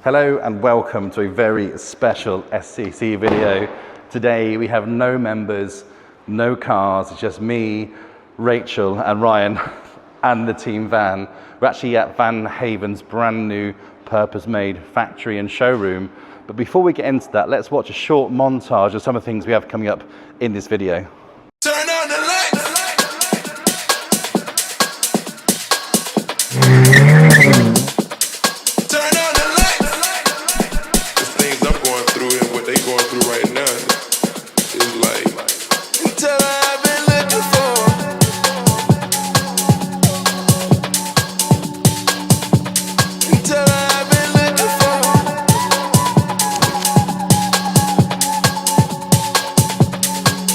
Hello and welcome to a very special SCC video. Today we have no members, no cars, it's just me, Rachel and Ryan and the team van. We're actually at Van Haven's brand new purpose-made factory and showroom. But before we get into that, let's watch a short montage of some of the things we have coming up in this video. Turn on the lights. Turn on the lights. The things I'm going through and what they going through right now is like until I've been looking for. Until I've been looking for.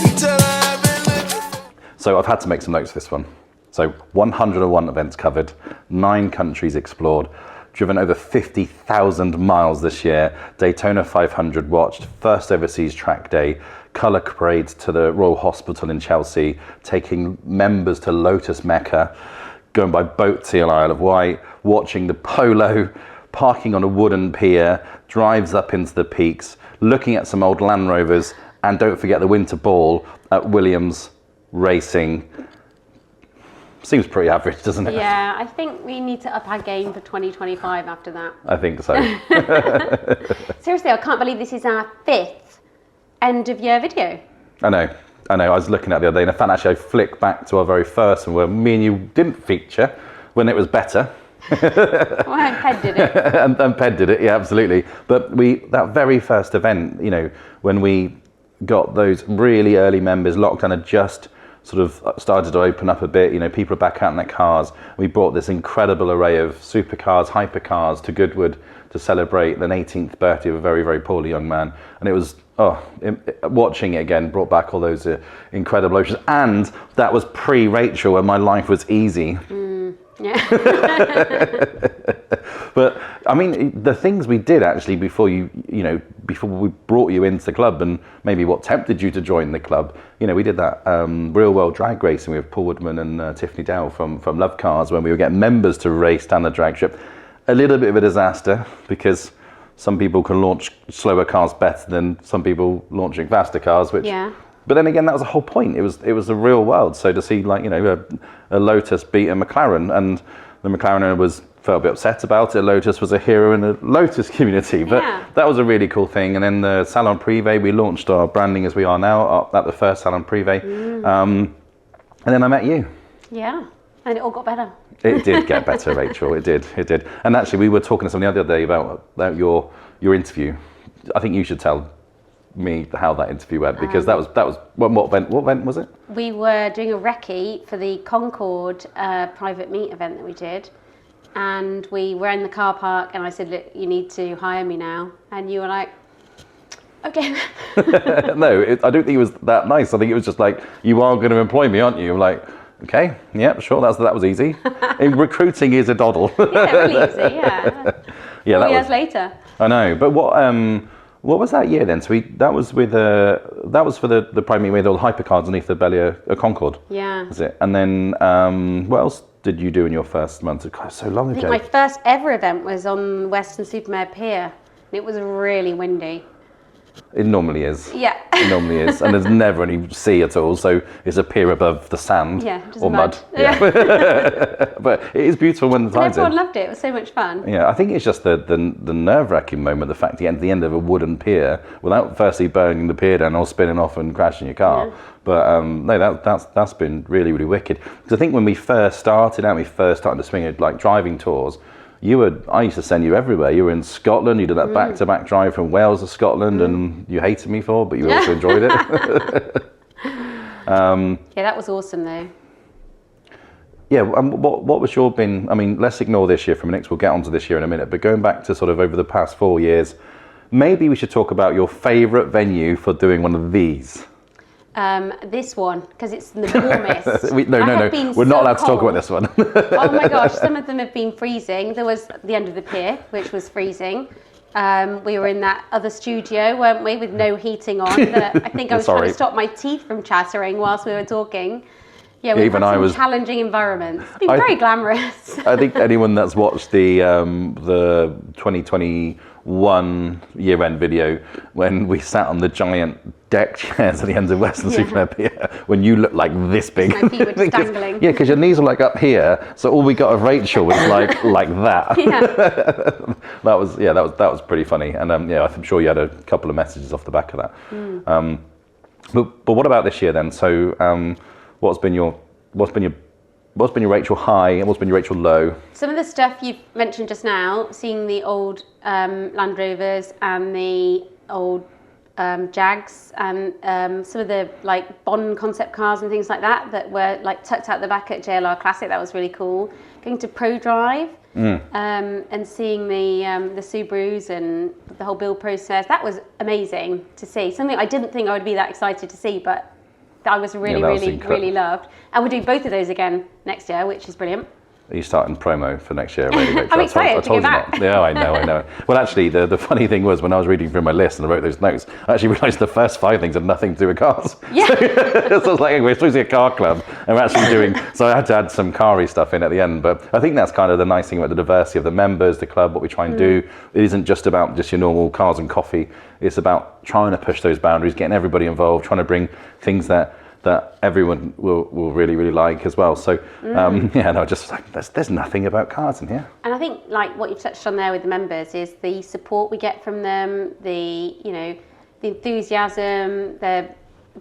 Until I've been looking for. So I've had to make some notes for this one. So 101 events covered, 9 countries explored, driven over 50,000 miles this year, Daytona 500 watched, first overseas track day, colour parades to the Royal Hospital in Chelsea, taking members to Lotus Mecca, going by boat to the Isle of Wight, watching the polo, parking on a wooden pier, drives up into the peaks, looking at some old Land Rovers, and don't forget the winter ball at Williams Racing. Seems pretty average, doesn't it? Yeah, I think we need to up our game for 2025 after that. I think so. Seriously, I can't believe this is our 5th end of year video. I know. I was looking at the other day, and in fact, actually, I flicked back to our very first one where me and you didn't feature when it was better. Well, and Ped did it. and Ped did it, yeah, absolutely. But that very first event, you know, when we got those really early members, lockdown had just sort of started to open up a bit, you know, people are back out in their cars. We brought this incredible array of supercars, hypercars to Goodwood to celebrate the 18th birthday of a very, very poorly young man. And it was, watching it again brought back all those incredible emotions. And that was pre-Rachel when my life was easy. Yeah. But I mean, the things we did actually before before we brought you into the club, and maybe what tempted you to join the club, you know, we did that real world drag racing with Paul Woodman and Tiffany Dowell from Love Cars when we were getting members to race down the drag strip. A little bit of a disaster because some people can launch slower cars better than some people launching faster cars, which. Yeah. But then again, that was the whole point. It was the real world. So to see, like, you know, a Lotus beat a McLaren, and the McLaren owner felt a bit upset about it. Lotus was a hero in the Lotus community, but that was a really cool thing. And then the Salon Privé, we launched our branding as we are now at the first Salon Privé. And then I met you. Yeah, and it all got better. It did get better, Rachel. It did. And actually, we were talking to somebody the other day about your interview. I think you should tell me how that interview went, because that was what event was it? We were doing a recce for the Concord private meet event that we did, and we were in the car park, and I said, look, you need to hire me now, and you were like, okay. No, I don't think it was that nice. I think it was just like, you are going to employ me, aren't you? I'm like, okay, yeah, sure, that was easy. In recruiting is a doddle. Yeah, really easy, yeah. Yeah, 4 years later. I know, but what was that year then? So that was for the prime meet with all the hypercars underneath the belly of Concorde. Yeah. Was it? And then what else did you do in your first month? God, so long ago. I think my first ever event was on Weston-super-Mare Pier, and it was really windy. It normally is. Yeah. It normally is. And there's never any sea at all, so it's a pier above the sand or mud. Yeah. But it is beautiful when the tide's in. Everyone loved it. It was so much fun. Yeah, I think it's just the nerve-wracking moment, the fact you're at the end of a wooden pier without firstly burning the pier down or spinning off and crashing your car. Yeah. But no, that's been really, really wicked. Because I think when we first started out, to swing it like driving tours, I used to send you everywhere. You were in Scotland, you did that back-to-back drive from Wales to Scotland, and you hated me for it, but you also enjoyed it. Yeah, that was awesome though. Yeah, what was your I mean, let's ignore this year for a minute, 'cause we'll get onto this year in a minute, but going back to sort of over the past 4 years, maybe we should talk about your favourite venue for doing one of these. This one, because it's the warmest. No. We're not allowed to talk about this one. Oh my gosh, some of them have been freezing. There was the end of the pier, which was freezing. We were in that other studio, weren't we, with no heating on. I think I was trying to stop my teeth from chattering whilst we were talking. Yeah, we've had some challenging environments. It's been very glamorous. I think anyone that's watched the 2020 one year-end video when we sat on the giant deck chairs at the end of Western Supercar Pier when you looked like this big. My feet were just dangling. Yeah, because your knees were like up here, so all we got of Rachel was like that. Yeah. that was pretty funny, and I'm sure you had a couple of messages off the back of that. But what about this year then? So what's been your Rachel high and what's been your Rachel low? Some of the stuff you've mentioned just now, seeing the old Land Rovers and the old Jags and some of the like Bond concept cars and things like that were like tucked out the back at JLR Classic, that was really cool. Going to Pro Drive and seeing the Subarus and the whole build process, that was amazing to see. Something I didn't think I would be that excited to see, but I was really loved. And we're doing both of those again next year, which is brilliant. Are you starting promo for next year already, Rachel? I'm excited to go back. Yeah, I know. Well, actually, the funny thing was when I was reading through my list and I wrote those notes, I actually realised the first 5 things had nothing to do with cars. Yeah. So I was like, we're supposed to be a car club, and we're actually doing. So I had to add some car-y stuff in at the end. But I think that's kind of the nice thing about the diversity of the members, the club, what we try and do. It isn't just about just your normal cars and coffee. It's about trying to push those boundaries, getting everybody involved, trying to bring things that everyone will really like as well. So just like there's nothing about cars in here. And I think like what you've touched on there with the members is the support we get from them, the enthusiasm, the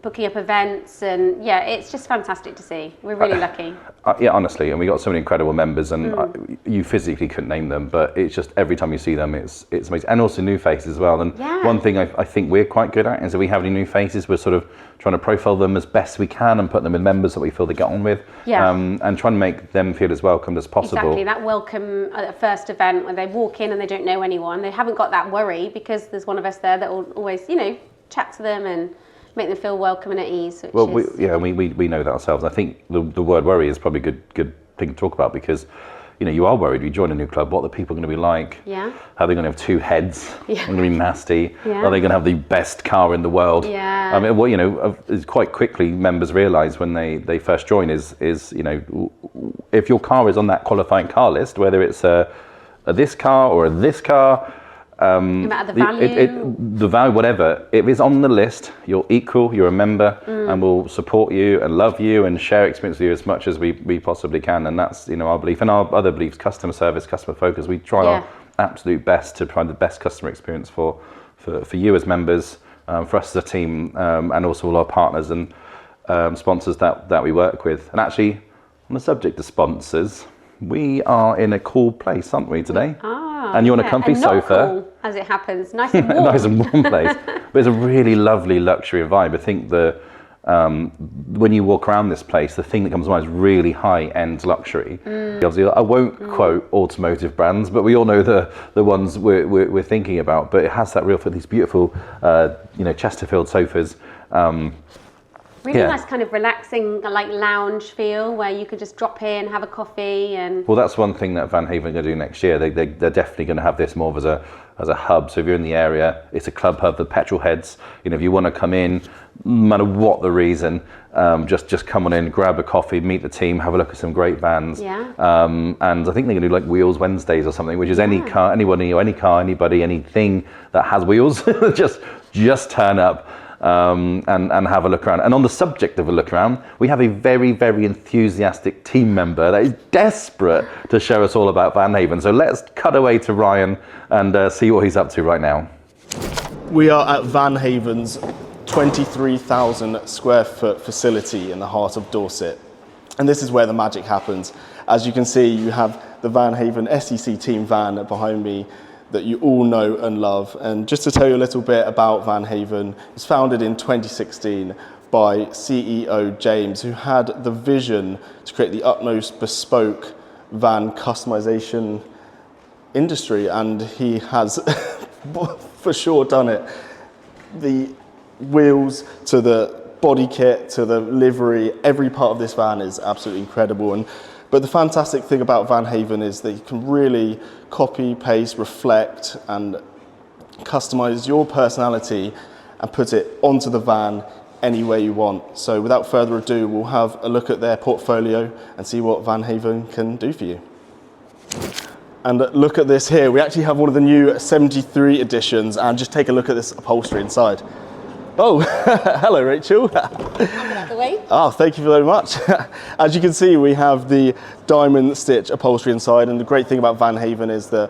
booking up events, and it's just fantastic to see. We're really lucky. Honestly, and we got so many incredible members, and you physically couldn't name them, but it's just every time you see them, it's amazing. And also new faces as well. And one thing I think we're quite good at is if we have any new faces, we're sort of trying to profile them as best we can and put them with members that we feel they get on with, and trying to make them feel as welcomed as possible. Exactly, that welcome at a first event when they walk in and they don't know anyone, they haven't got that worry because there's one of us there that will always, chat to them and make them feel welcome and at ease. We know that ourselves. I think the word worry is probably a good thing to talk about because, you are worried. You join a new club. What are the people going to be like? Yeah. Are they going to have 2 heads? Yeah. Are they going to be nasty? Yeah. Are they going to have the best car in the world? Yeah. I mean, is quite quickly members realise when they first join is if your car is on that qualifying car list, whether it's a this car or a this car. No matter the value. The value, whatever. If it's on the list, you're equal, you're a member, and we'll support you and love you and share experience with you as much as we possibly can. And that's, our belief. And our other beliefs, customer service, customer focus. We try our absolute best to provide the best customer experience for you as members, for us as a team, and also all our partners and sponsors that we work with. And actually, on the subject of sponsors, we are in a cool place, aren't we, today? And you're on a comfy sofa. Cool, as it happens, nice and warm. Nice and warm place. But it's a really lovely luxury vibe. I think when you walk around this place, the thing that comes to mind is really high-end luxury. Obviously, I won't quote automotive brands, but we all know the ones we're thinking about. But it has that these beautiful, Chesterfield sofas. Really nice kind of relaxing, like lounge feel where you could just drop in, have a coffee, and. Well, that's one thing that Van Haven are going to do next year. They're definitely going to have this more of as a hub. So if you're in the area, it's a club hub. The petrol heads. If you want to come in, no matter what the reason, just come on in, grab a coffee, meet the team, have a look at some great vans. Yeah. And I think they're going to do like Wheels Wednesdays or something, which is any car, anybody, anybody, anything that has wheels, just turn up. And have a look around. And on the subject of a look around, we have a very, very enthusiastic team member that is desperate to show us all about Van Haven. So let's cut away to Ryan and see what he's up to right now. We are at Van Haven's 23,000 square foot facility in the heart of Dorset. And this is where the magic happens. As you can see, you have the Van Haven SCC team van behind me that you all know and love. And just to tell you a little bit about Van Haven, it was founded in 2016 by CEO James, who had the vision to create the utmost bespoke van customization industry, and he has for sure done it. The wheels to the body kit to the livery, every part of this van is absolutely incredible. But the fantastic thing about Van Haven is that you can really copy, paste, reflect, and customize your personality and put it onto the van any way you want. So without further ado, we'll have a look at their portfolio and see what Van Haven can do for you. And look at this here. We actually have one of the new 73 editions, and just take a look at this upholstery inside. Oh, hello Rachel. Out the way. Oh, thank you very much. As you can see, we have the diamond stitch upholstery inside, and the great thing about Van Haven is that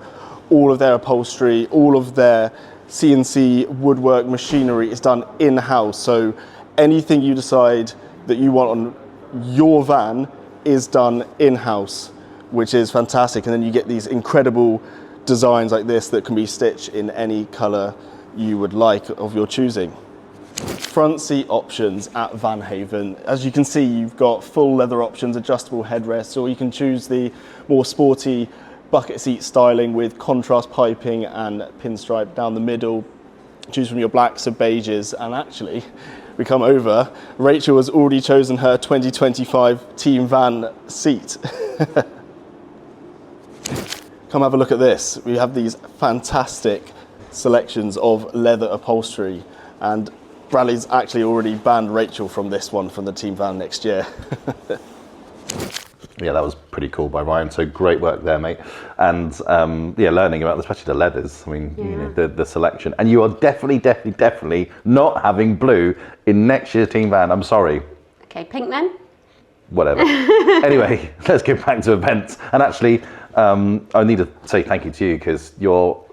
all of their upholstery, all of their CNC woodwork machinery is done in-house. So anything you decide that you want on your van is done in-house, which is fantastic. And then you get these incredible designs like this that can be stitched in any color you would like of your choosing. Front seat options at Van Haven. As you can see, you've got full leather options, adjustable headrests, or you can choose the more sporty bucket seat styling with contrast piping and pinstripe down the middle. Choose from your blacks or beiges, and actually, we come over, Rachel has already chosen her 2025 Team Van seat. Come have a look at this. We have these fantastic selections of leather upholstery, and Bradley's actually already banned Rachel from this one from the Team Van next year. Yeah, that was pretty cool by Ryan. So great work there, mate. And yeah, learning about especially the leathers. I mean, you know, the selection. And you are definitely not having blue in next year's Team Van. I'm sorry. Okay, pink then. Whatever. Anyway, let's get back to events. And actually, I need to say thank you to you because you're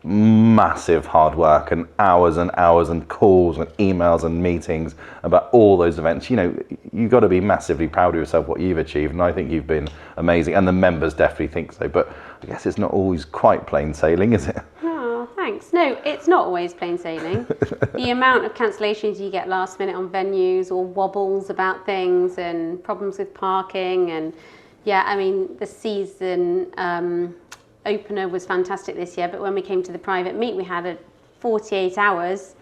massive hard work and hours and calls and emails and meetings about all those events. You know, you've got to be massively proud of yourself, what you've achieved, and I think you've been amazing, and the members definitely think so, but I guess it's not always quite plain sailing, is it? Oh, thanks. No, it's not always plain sailing. The amount of cancellations you get last minute on venues, or wobbles about things and problems with parking, and yeah, I mean, the season opener was fantastic this year, but when we came to the private meet, we had a 48 hours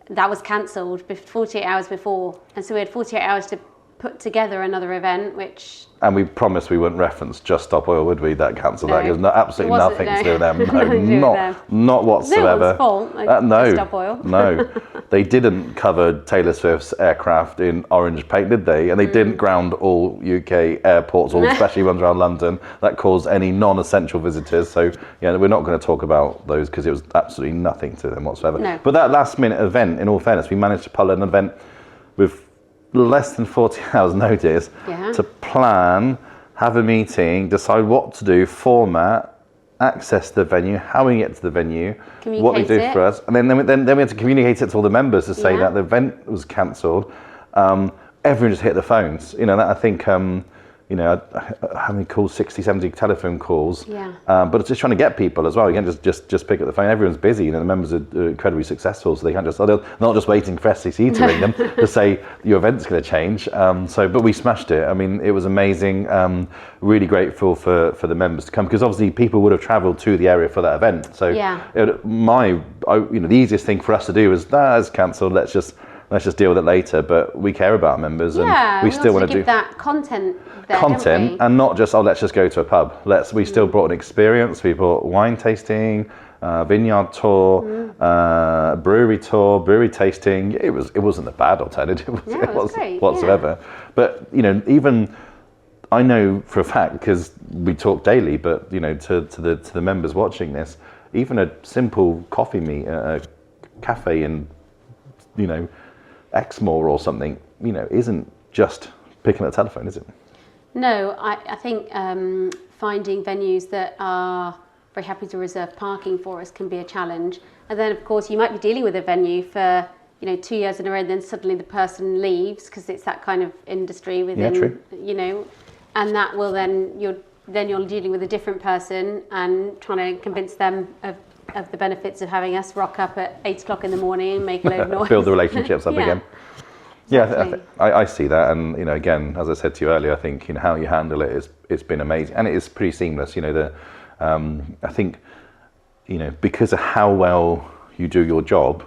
that was cancelled 48 hours before, and so we had 48 hours to put together another event, which... And we promised we wouldn't reference Just Stop Oil, would we? That cancelled that. There's absolutely nothing to do with them. No, not whatsoever. It's no one's fault. No, Just Stop Oil. No. They didn't cover Taylor Swift's aircraft in orange paint, did they? And they didn't ground all UK airports, or especially ones around London, that caused any non-essential visitors. So yeah, we're not going to talk about those because it was absolutely nothing to them whatsoever. No. But that last minute event, in all fairness, we managed to pull an event with less than 40 hours notice to plan, have a meeting, decide what to do, format, access the venue, how we get to the venue, what they do for us, and then we had to communicate it to all the members to say that the event was cancelled. Everyone just hit the phones. You know, that I think, you know, how many calls? 60, 70 telephone calls. Yeah. But it's just trying to get people as well. You can't just pick up the phone. Everyone's busy. You know, the members are incredibly successful, so they can't just. They're not just waiting for SCC to ring them to say your event's going to change. But we smashed it. I mean, it was amazing. Really grateful for the members to come, because obviously people would have travelled to the area for that event. So the easiest thing for us to do was it's cancelled. Let's just deal with it later. But we care about our members, and we still want to do that content. And not just let's just go to a pub. We still brought an experience. We brought wine tasting, vineyard tour, brewery tour, brewery tasting. It wasn't a bad alternative. It wasn't whatsoever. Yeah. But you know, even I know for a fact, because we talk daily. But you know, to the members watching this, even a simple coffee meet, a cafe in, you know, Exmoor or something, you know, isn't just picking up the telephone, is it? No, I think finding venues that are very happy to reserve parking for us can be a challenge. And then, of course, you might be dealing with a venue for 2 years in a row, and then suddenly the person leaves, because it's that kind of industry within, you know, and that will then you're dealing with a different person and trying to convince them of the benefits of having us rock up at 8 o'clock in the morning and make a load of noise. Build the relationships up again. Yeah, I see that, and you know, again, as I said to you earlier, I think how you handle it's been amazing, and it is pretty seamless. You know, I think, you know, because of how well you do your job,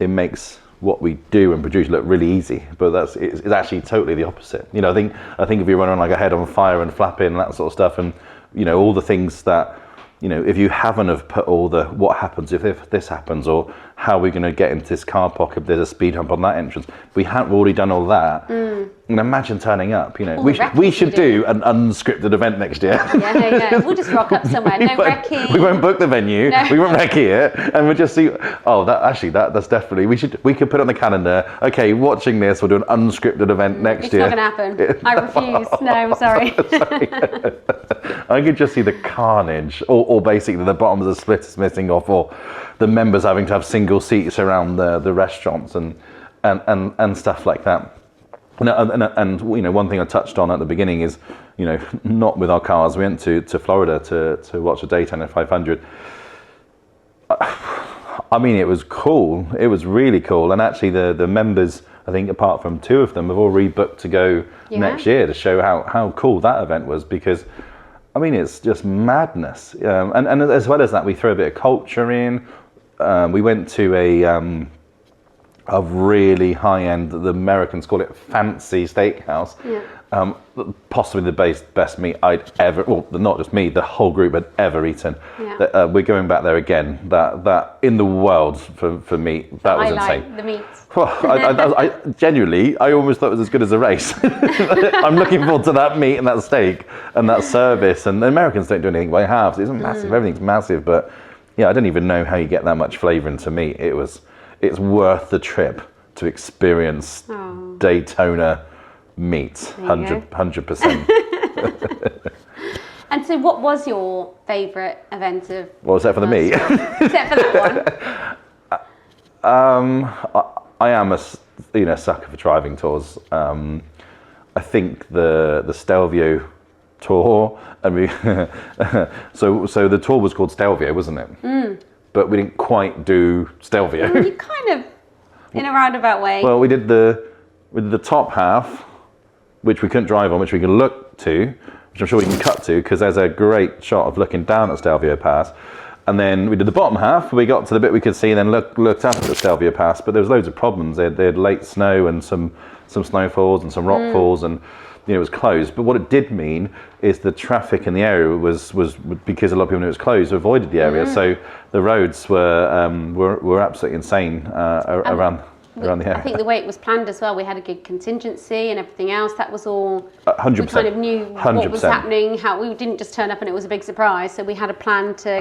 it makes what we do and produce look really easy. But it's actually totally the opposite. You know, I think if you run on like a head on fire and flapping and that sort of stuff, and you know, all the things that, you know, if you haven't have put all the what happens if this happens, or how we're going to get into this car park if there's a speed hump on that entrance. We hadn't already done all that. And imagine turning up, you know. We should do an unscripted event next year. Yeah. We'll just rock up somewhere. No recce. We won't book the venue. No. We won't recce it, and we'll just see. Oh, that's definitely. We could put it on the calendar. Okay, watching this, we'll do an unscripted event next year. It's not going to happen. I refuse. No, I'm sorry. I could just see the carnage, or basically the bottoms of the splitters missing off, or the members having to have single seats around the restaurants and stuff like that. And you know, one thing I touched on at the beginning is, you know, not with our cars. We went to Florida to watch a Daytona 500. I mean, it was cool. It was really cool. And actually, the members, I think, apart from two of them, have all rebooked to go next year to show how cool that event was. Because, I mean, it's just madness. And as well as that, we throw a bit of culture in. We went to a really high-end, the Americans call it fancy steakhouse. Possibly the best meat I'd ever, well, not just me, the whole group had ever eaten. We're going back there again. That in the world for meat, that was insane. Like the meat. I genuinely, I almost thought it was as good as a race. I'm looking forward to that meat and that steak and that service. And the Americans don't do anything by halves. It's massive. Everything's massive, but yeah, I don't even know how you get that much flavour into meat. It's worth the trip to experience Daytona meat, 100%. And so what was your favourite event of... What was that for the meat? Except for that one. I am a sucker for driving tours. I think the Stelvio tour, so the tour was called Stelvio, wasn't it? But we didn't quite do Stelvio. You kind of, in a roundabout way. Well, we did the top half, which we couldn't drive on, which we can look to, which I'm sure we can cut to, because there's a great shot of looking down at Stelvio Pass. And then we did the bottom half. We got to the bit we could see, and then looked up at the Stelvio Pass. But there was loads of problems. They had late snow and some snowfalls and some rock falls, and it was closed. But what it did mean is the traffic in the area was because a lot of people knew it was closed, avoided the area. So the roads were absolutely insane around the area. I think the way it was planned as well, we had a good contingency and everything else. That was all. 100%. We kind of knew 100%. what was happening. How we didn't just turn up and it was a big surprise. So we had a plan to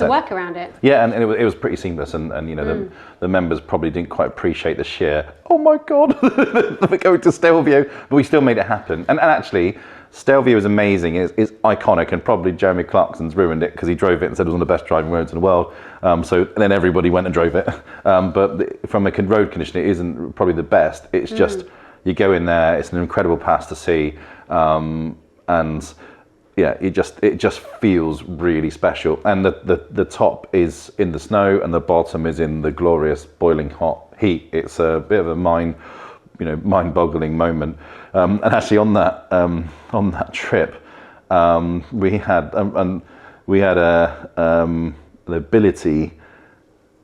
work around it. Yeah, and it was pretty seamless. And the members probably didn't quite appreciate the sheer. Oh my God, we're going to Stelvio, but we still made it happen. And actually, Stelvio is amazing. It's iconic, and probably Jeremy Clarkson's ruined it because he drove it and said it was one of the best driving roads in the world. So then everybody went and drove it. But from a road condition, it isn't probably the best. It's just you go in there. It's an incredible pass to see, and yeah, it just feels really special. And the top is in the snow, and the bottom is in the glorious boiling hot heat. It's a bit of a mind-boggling moment. And actually, on that trip, we had the ability,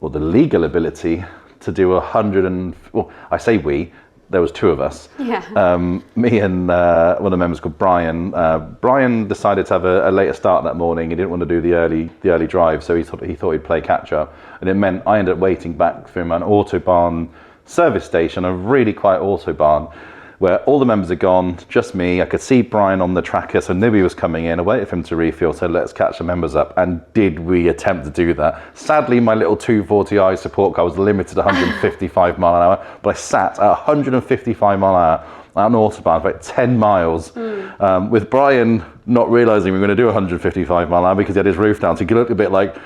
or the legal ability, to do 100 well, I say we. There was two of us. Yeah. Me and one of the members called Brian. Brian decided to have a later start that morning. He didn't want to do the early drive, so he thought he'd play catch up, and it meant I ended up waiting back through an autobahn service station, a really quiet autobahn, where all the members had gone, just me. I could see Brian on the tracker, so nobody was coming in. I waited for him to refuel, so let's catch the members up. And did we attempt to do that? Sadly, my little 240i support car was limited to 155 mile an hour, but I sat at 155 mile an hour on an autobahn for about 10 miles, with Brian not realising we were going to do 155 mile an hour because he had his roof down. So he looked a bit like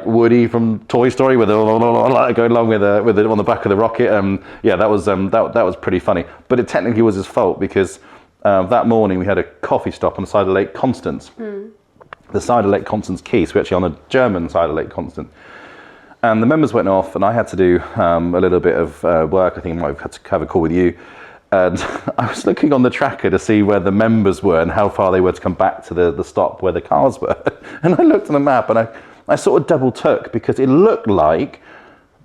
Woody from Toy Story, with going along with on the back of the rocket. Yeah, that was pretty funny. But it technically was his fault because that morning we had a coffee stop on the side of Lake Constance, the side of Lake Constance Quay. So we're actually on the German side of Lake Constance. And the members went off, and I had to do a little bit of work. I think I might have had to have a call with you. And I was looking on the tracker to see where the members were and how far they were to come back to the stop where the cars were. And I looked on the map, and I sort of double took, because it looked like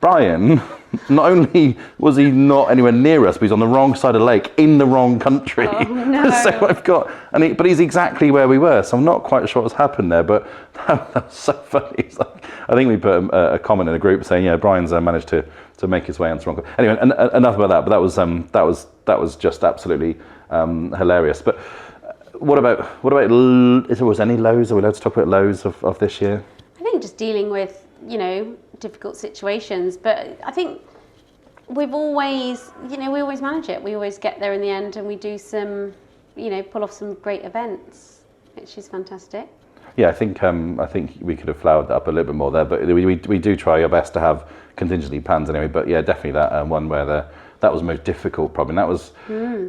Brian, not only was he not anywhere near us, but he's on the wrong side of the lake in the wrong country. Oh, no. So I've got, but he's exactly where we were. So I'm not quite sure what's happened there, but that was so funny. It's like, I think we put a comment in a group saying, yeah, Brian's managed to make his way onto the wrong. Anyway, enough about that. But that was just absolutely hilarious. But what about if there was any lows? Are we allowed to talk about lows of this year? I think just dealing with, difficult situations, but I think we always manage it. We always get there in the end, and we do some, pull off some great events, which is fantastic. Yeah, I think we could have flowered that up a little bit more there, but we do try our best to have contingency plans anyway. But yeah, definitely that one where that was most difficult probably. And that was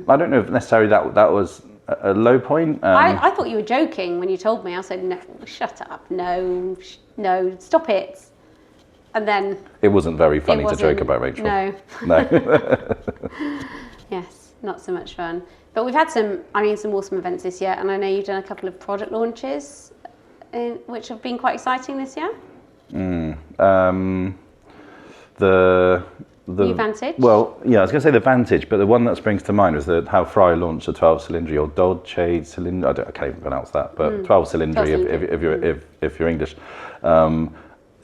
I don't know if necessarily that was a low point. I thought you were joking when you told me. I said, no, shut up, no, stop it. And then it wasn't very funny to joke about, Rachel. No. Yes, not so much fun. But we've had some awesome events this year, and I know you've done a couple of product launches, which have been quite exciting this year. The new Vantage. Well, yeah, I was going to say the Vantage, but the one that springs to mind was how Fry launched a 12-cylinder or Dodge cylinder. I can't even pronounce that, but 12-cylinder if you're English.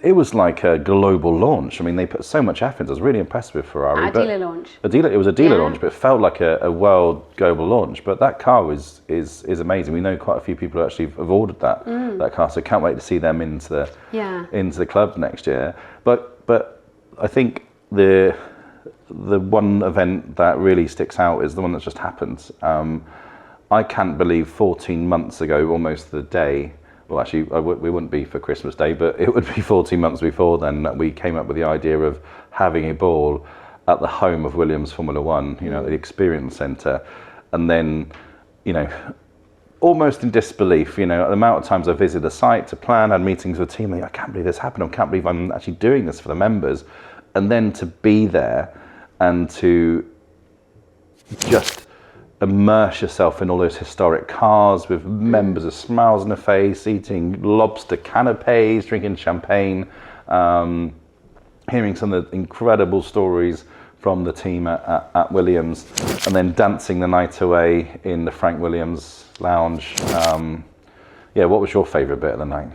It was like a global launch. I mean, they put so much effort. I was really impressed with Ferrari. A dealer launch. It was a dealer launch, but it felt like a world global launch. But that car is amazing. We know quite a few people who actually have ordered that car, so can't wait to see them into the club next year. But I think the one event that really sticks out is the one that's just happened. I can't believe 14 months ago, almost the day. Well, actually, we wouldn't be for Christmas Day, but it would be 14 months before then that we came up with the idea of having a ball at the home of Williams Formula One, the Experience Centre. And then, almost in disbelief, the amount of times I visited the site to plan, had meetings with the team, I can't believe this happened. I can't believe I'm actually doing this for the members. And then to be there and to just immerse yourself in all those historic cars with members with smiles on their face, eating lobster canapes, drinking champagne, hearing some of the incredible stories from the team at Williams, and then dancing the night away in the Frank Williams lounge. What was your favourite bit of the night?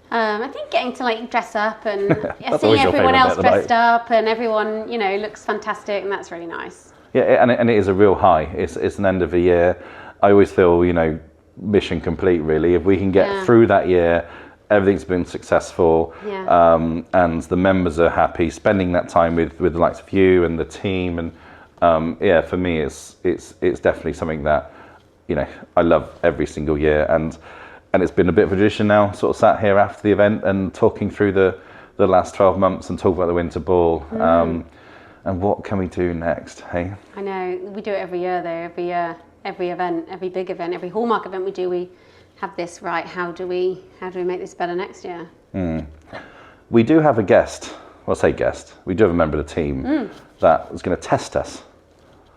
I think getting to dress up and seeing everyone else dressed up, and everyone looks fantastic, and that's really nice. Yeah, and it is a real high. It's an end of the year. I always feel, mission complete, really. If we can get through that year, everything's been successful, and the members are happy, spending that time with the likes of you and the team. And for me, it's definitely something that, I love every single year. And it's been a bit of a tradition now, sort of sat here after the event and talking through the last 12 months and talk about the Winter Ball. And what can we do next, hey? I know, we do it every year though, every event, every big event, every hallmark event we do, we have this right, how do we make this better next year? We do have a guest, well I say guest, we do have a member of the team that is going to test us.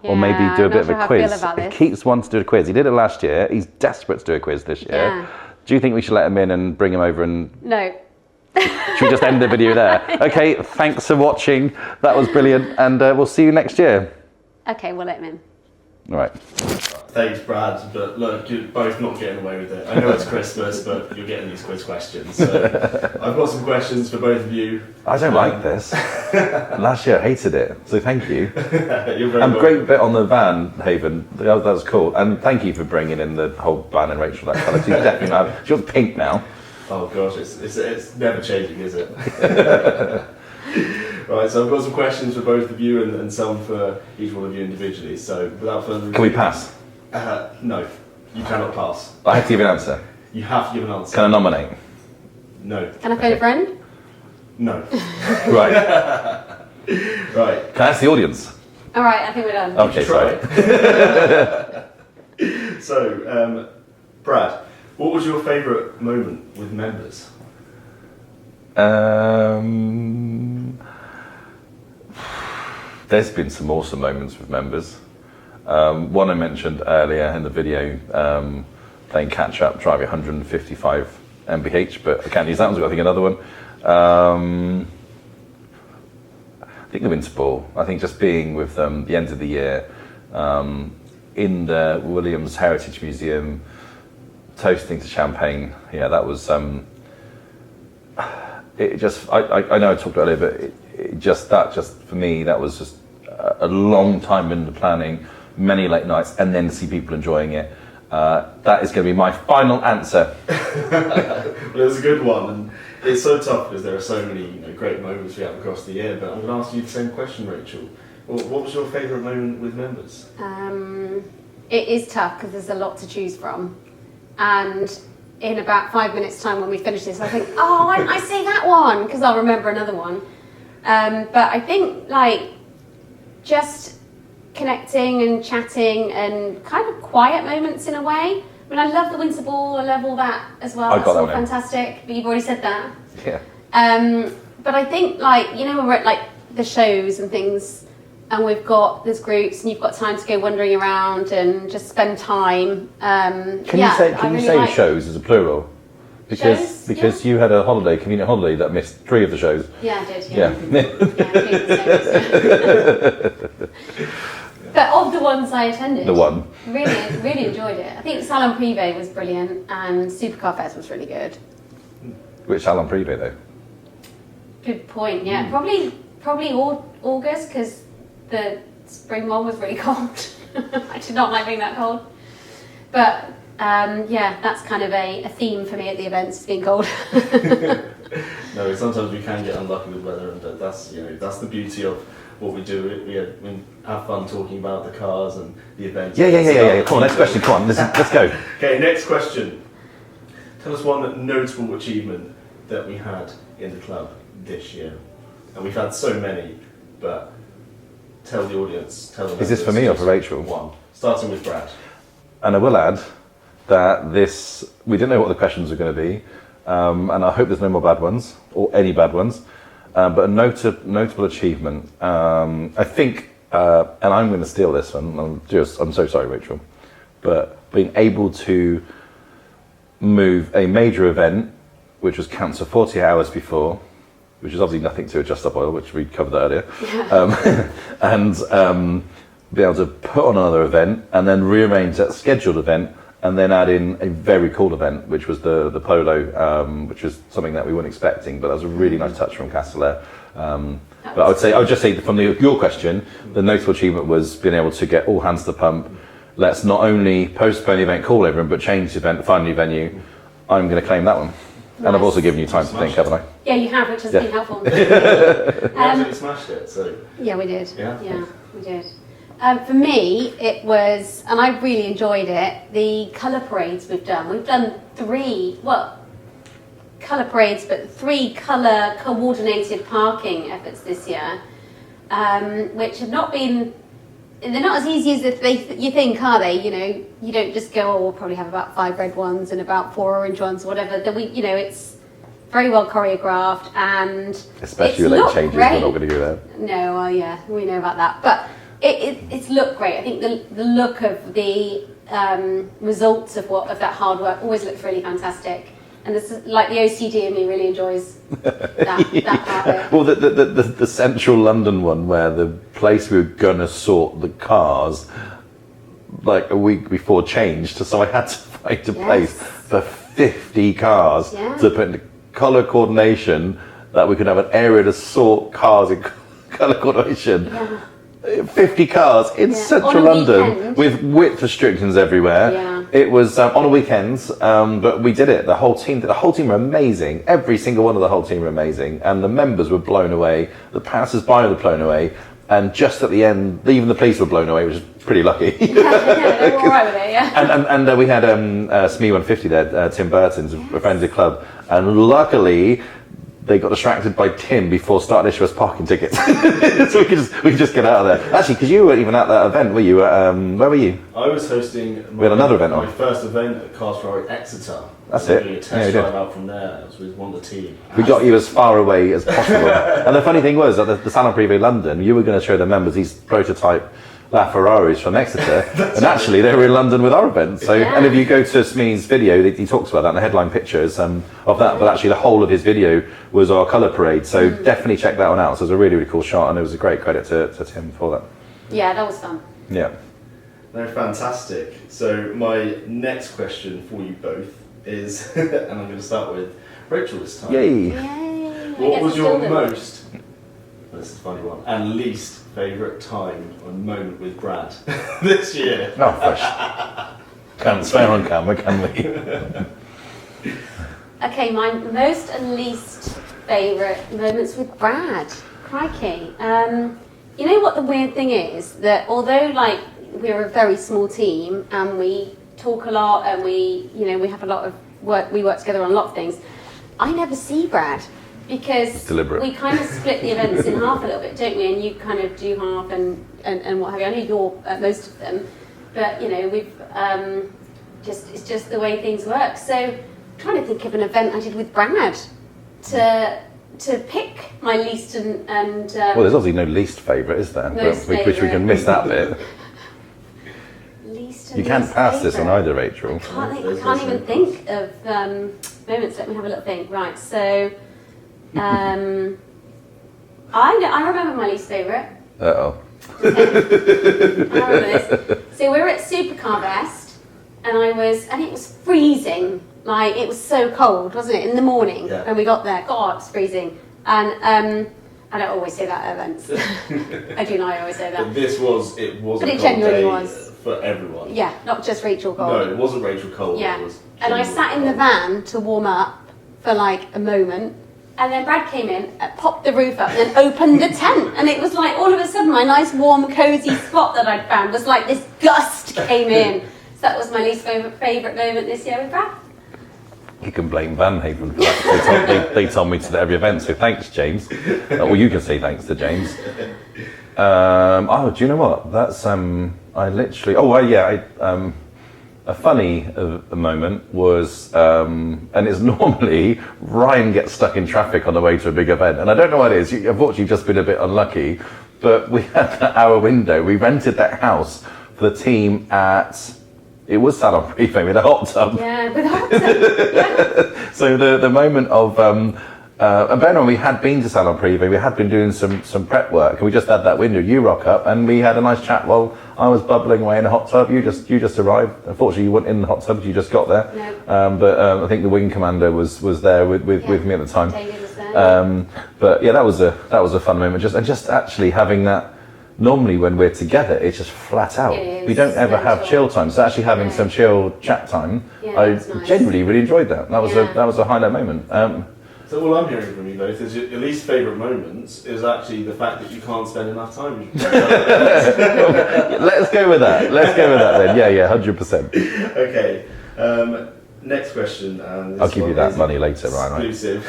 Or maybe do a bit of a quiz. He keeps wanting to do a quiz. He did it last year, he's desperate to do a quiz this year. Yeah. Do you think we should let him in and bring him over and... No. Should we just end the video there? Okay, thanks for watching. That was brilliant, and we'll see you next year. Okay, we'll let him in. All right. Thanks, Brad, but look, you're both not getting away with it. I know it's Christmas, but you're getting these quiz questions. So I've got some questions for both of you. I don't like this. Last year I hated it, so thank you. You're very and great bit on the van, Haven. That was cool. And thank you for bringing in the whole van and Rachel, that colour. She's definitely not. She's got pink now. Oh gosh, it's never changing, is it? Right, so I've got some questions for both of you and some for each one of you individually. So without further ado... Can we pass? No, you cannot pass. I have to give an answer. You have to give an answer. Can I nominate? No. Can I phone a friend? No. Right. Right. Can I ask the audience? All right, I think we're done. Okay, sorry. So, Brad, what was your favourite moment with members? There's been some awesome moments with members. One I mentioned earlier in the video, playing catch up, driving 155 mph, but I can't use that one, so I think another one. I think the Winterball. I think just being with them the end of the year in the Williams Heritage Museum, toasting to champagne. Yeah, that was. It just. I know I talked earlier, but it just for me that was just a long time in the planning, many late nights, and then to see people enjoying it. That is going to be my final answer. Well, it was a good one, and it's so tough because there are so many great moments we have across the year. But I'm going to ask you the same question, Rachel. What was your favourite moment with members? It is tough because there's a lot to choose from, and in about 5 minutes' time when we finish this, I think, oh, why didn't I say that one? Because I'll remember another one. But I think just connecting and chatting and kind of quiet moments in a way. I mean, I love the Winter Ball. I love all that as well. That's all fantastic. But you've already said that. Yeah. But I think when we're at the shows and things, and there's groups, and you've got time to go wandering around and just spend time. Can you say shows as a plural? Because you had a convenient holiday that missed 3 of the shows. Yeah, I did. Yeah. But of the ones I attended, really enjoyed it. I think Salon Privé was brilliant, and Supercar Fest was really good. Which Salon Privé though? Good point. Yeah, probably August because the spring one was really cold. I did not like being that cold. But that's kind of a theme for me at the events, being cold. No, sometimes we can get unlucky with weather, and that's the beauty of what we do. We have fun talking about the cars and the events. Yeah. Come on, next question. Come on, let's go. Okay, next question. Tell us one notable achievement that we had in the club this year. And we've had so many, but tell the audience. Is this for me or for Rachel? One. Starting with Brad. And I will add that we didn't know what the questions were going to be, and I hope there's no more bad ones, or any bad ones, but a notable achievement. I think, and I'm going to steal this one, I'm so sorry, Rachel, but being able to move a major event, which was cancelled 40 hours before, which is obviously nothing to adjust up oil, which we covered earlier, and be able to put on another event and then rearrange that scheduled event and then add in a very cool event, which was the polo, which was something that we weren't expecting, but that was a really nice touch from Castellet. But I would just say from your question, the notable achievement was being able to get all hands to the pump. Let's not only postpone the event, call everyone, but change the event, find a new venue. I'm going to claim that one. Nice. And I've also given you time to think, haven't I? Yeah, you have, which has been helpful. We absolutely smashed it, so. Yeah, we did. Yeah, we did. For me, it was, and I really enjoyed it, the colour parades we've done. We've done 3 colour parades, but 3 colour coordinated parking efforts this year, which have not been, they're not as easy as you think, are they? You don't just go, oh, we'll probably have about 5 red ones and about 4 orange ones, whatever. It's very well choreographed, and especially with late changes, we're not going to do that. No, well, yeah, we know about that, but it's looked great. I think the look of the results of that hard work always looks really fantastic, and this is, the OCD in me really enjoys that part of it. Well, the central London one, where the place we were going to sort the cars a week before changed, so I had to find a place for 50 cars to put into colour coordination, that we could have an area to sort cars in colour coordination. 50 cars in central London with width restrictions everywhere. Yeah. It was on a weekend, but we did it. The whole team were amazing. Every single one of the whole team were amazing, and the members were blown away. The passers-by were blown away, and just at the end, even the police were blown away, which is pretty lucky. They were all right with it, yeah. And we had SME 150 there, Tim Burton's, a friend of the club, and luckily they got distracted by Tim before starting issue us parking tickets. So we could just get out of there. Actually, because you weren't even at that event, were you? Where were you? I was hosting my first event at Cars Ferrari Exeter. That's it. Doing a test drive out from there. I was with one of the team. We got you as far away as possible. And the funny thing was, at the Salon Privé London, you were going to show the members these prototype LaFerraris from Exeter, and actually they were in London with our event. So, and if you go to Smee's video, he talks about that in the headline pictures of that. But actually, the whole of his video was our colour parade. So definitely check that one out. So it was a really, really cool shot, and it was a great credit to Tim for that. Yeah, that was fun. Yeah. No, fantastic. So my next question for you both is, and I'm going to start with Rachel this time. Yay! What was your most, this is a funny one, and least favourite time or moment with Brad this year? Oh, fresh. Can't swear on camera, can we? Okay, my most and least favourite moments with Brad. Crikey. You know what the weird thing is? That although like we're a very small team and we talk a lot and we have a lot of work, we work together on a lot of things, I never see Brad because we kind of split the events in half a little bit, don't we? And you kind of do half and what have you. I know you're at most of them, but we've it's just the way things work. So I'm trying to think of an event I did with Brad to pick my least and well, there's obviously no least favourite, is there? Which we can miss that bit. Least and You can't least pass this on favourite. either, Rachel. I can't even think of moments. Let me have a little think. Right, so I remember my least favourite. Uh-oh. Okay. I remember this. So we were at Supercar Vest, and it was freezing. Like, it was so cold, wasn't it, in the morning when we got there? God, it was freezing. And I don't always say that at events. I do know I always say that. But it was But it genuinely was. For everyone. Yeah, not just Rachel Cole. No, it wasn't Rachel Cole. Yeah. It was And I sat in the van to warm up for like a moment. And then Brad came in, popped the roof up, and then opened the tent. And it was like all of a sudden my nice, warm, cosy spot that I'd found was like this gust came in. So that was my least favourite moment this year with Brad. You can blame Van Haven for that. They told me to do every event, so thanks, James. Well, you can say thanks to James. Oh, do you know what? That's a funny moment was, and it's normally Ryan gets stuck in traffic on the way to a big event, and I don't know what it is. Unfortunately, you've just been a bit unlucky, but we had that hour window. We rented that house for the team at. It was Salon Privé with a hot tub. Yeah, with a hot tub. Yeah. So the moment of, and Ben, we had been to Salon Privé, we had been doing some prep work, and we just had that window. You rock up, and we had a nice chat while I was bubbling away in a hot tub. You just arrived. Unfortunately, you weren't in the hot tub; you just got there. No. But I think the wing commander was there with me at the time. David was there. But yeah, that was a fun moment. Just actually having that. Normally when we're together, it's just flat out. We don't ever have chill time. So actually having some chill chat time, I nice. genuinely really enjoyed that. That was a highlight moment. So all I'm hearing from you both is your least favourite moments is actually the fact that you can't spend enough time with your Let's go with that. Let's go with that then. Yeah, 100%. Okay. Next question. I'll give you that money later, Ryan. Exclusive.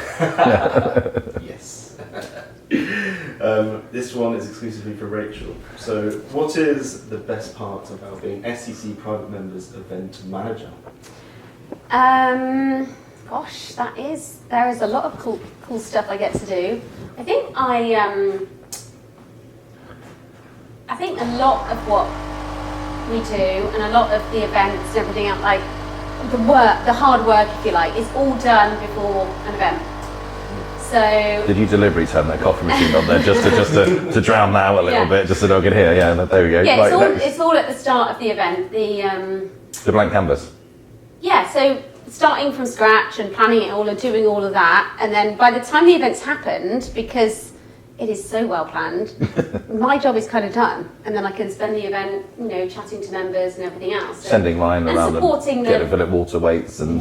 Yes. This one is exclusively for Rachel. So, what is the best part about being SCC Private Members Event Manager? Gosh, there is a lot of cool stuff I get to do. I think a lot of what we do and a lot of the events and everything else, like the hard work, if you like, is all done before an event. So did you deliberately turn that coffee machine on there just to drown that out a little bit, just so no one can hear? Yeah, there we go. Yeah, right, it's all at the start of the event. The blank canvas. Yeah, so starting from scratch and planning it all and doing all of that, and then by the time the event's happened, because it is so well planned, my job is kind of done, and then I can spend the event, chatting to members and everything else. Sending Ryan around supporting and getting Philip water weights and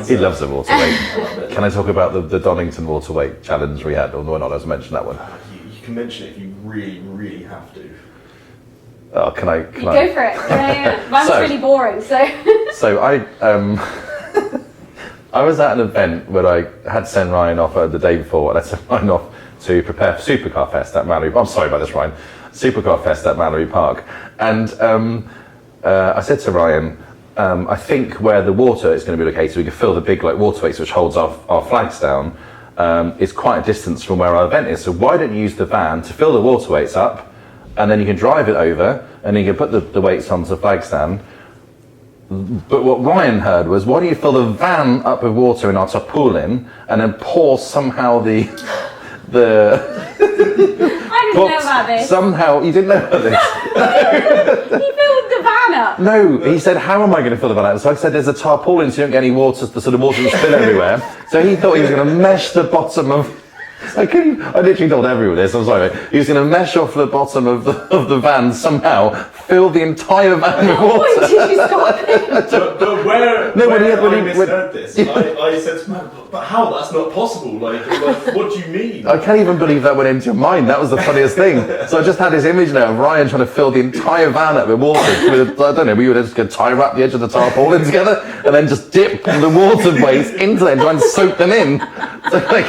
he loves the water weight. Can I talk about the Donington water weight challenge we had, or not? I was mention that one. You can mention it if you really, really have to. Oh, can I? Go for it. Yeah. Mine was really boring, so. So I was at an event where I had sent Ryan off the day before, and I sent Ryan off to prepare for Supercar Fest at Mallory. I'm sorry about this, Ryan. Supercar Fest at Mallory Park, and I said to Ryan, I think where the water is going to be located, we can fill the big water weights which holds our flags down. is quite a distance from where our event is. So why don't you use the van to fill the water weights up, and then you can drive it over, and you can put the weights onto the flag stand. But what Ryan heard was, why don't you fill the van up with water in our tarpaulin, and then pour somehow the I didn't know about this. Somehow, you didn't know about this? He filled the van up. No, he said, how am I going to fill the van up? So I said, there's a tarpaulin so you don't get any water, the sort of water doesn't spill everywhere. So he thought he was going to mesh the bottom of... I literally told everyone this, I'm sorry. He was going to mesh off the bottom of the van somehow, fill the entire van with water. Why did you stop it? But where I misheard this, I said to him, but how? That's not possible. Like, what do you mean? I can't even believe that went into your mind. That was the funniest thing. So I just had this image now of Ryan trying to fill the entire van up with water. I don't know, we would just go tie wrap the edge of the tarpaulin together and then just dip the water weights into them and try and soak them in. So like...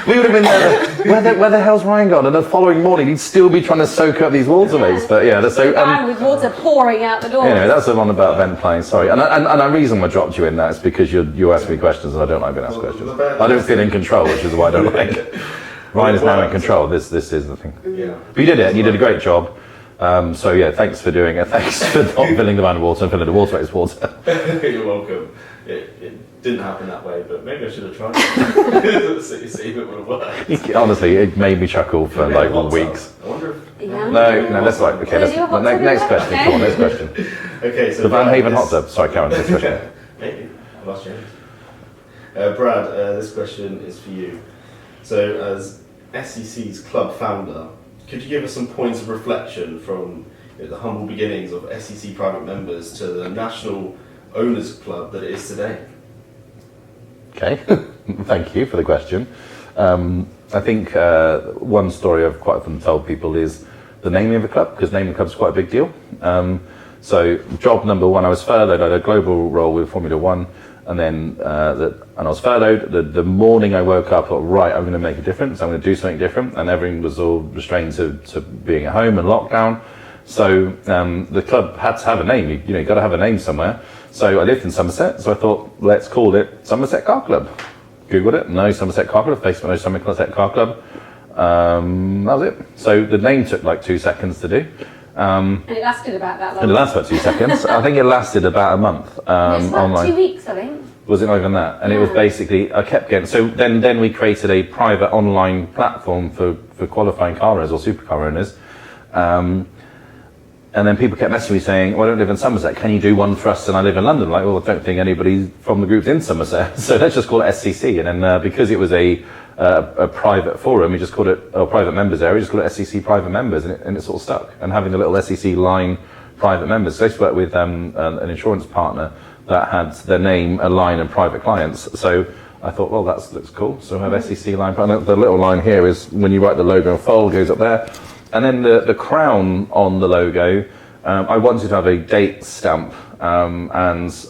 We would have been there. Where the hell's Ryan gone? And the following morning, he'd still be trying to soak up these waterways. But yeah, that's so. With water pouring out the door. Anyway, that's the one about event planning. Sorry, and the reason I dropped you in that is because you asked me questions, and I don't like being asked questions. I don't feel in control, which is why I don't like it. Ryan is now in control. This is the thing. Yeah. But you did it, and you did a great job. So yeah, thanks for doing it. Thanks for not filling the van with water and filling the waterways with water. You're welcome. It didn't happen that way, but maybe I should have tried it. See if it would have worked. Honestly, it made me chuckle for weeks. I wonder if... Yeah. No, that's right. Okay, next question. Come on, next question. Okay, so The Van Brad, Haven hot tub. Sorry, Karen, next question. Maybe. I've lost James. Brad, this question is for you. So, as SCC's club founder, could you give us some points of reflection from the humble beginnings of SCC private members to the national owners club that it is today? Okay, thank you for the question. I think one story I've quite often told people is the naming of the club, because naming the club is quite a big deal. So job number one, I was furloughed. I had a global role with Formula One, and then I was furloughed. The morning I woke up, I thought, right, I'm going to make a difference. I'm going to do something different, and everything was all restrained to being at home and lockdown. So the club had to have a name. You got to have a name somewhere. So I lived in Somerset, so I thought, let's call it Somerset Car Club. Googled it, no Somerset Car Club, Facebook, no Somerset Car Club. That was it. So the name took like 2 seconds to do. And it lasted about that long. And it lasted about 2 seconds. I think it lasted about a month. It was about online. 2 weeks, I think. Was it not even that? And it was basically, I kept getting, so then we created a private online platform for qualifying car owners or supercar owners. And then people kept messaging me saying, well, I don't live in Somerset, can you do one for us? And I live in London. Like, well, I don't think anybody from the group's in Somerset. So let's just call it SCC. And then because it was a private forum, we just called it, or private members area, we just called it SCC private members, and it sort of stuck. And having the little SCC line private members. So I used to work with an insurance partner that had their name, a line, and private clients. So I thought, well, that looks cool. So I have SCC line. The little line here is when you write the logo and fold, goes up there. And then the crown on the logo, I wanted to have a date stamp and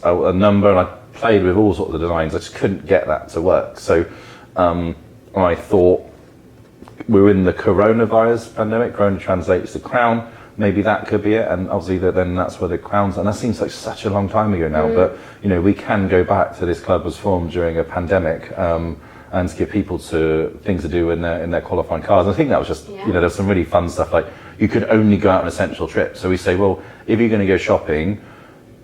a number, and I played with all sorts of designs. I just couldn't get that to work. So I thought, we were in the coronavirus pandemic. Corona translates to crown. Maybe that could be it. And obviously then that's where the crowns, and that seems like such a long time ago now, but we can go back to this club was formed during a pandemic. And to give people things to do in their qualifying cars. And I think that was just, there's some really fun stuff, like you could only go out on essential trips. So we say, well, if you're going to go shopping,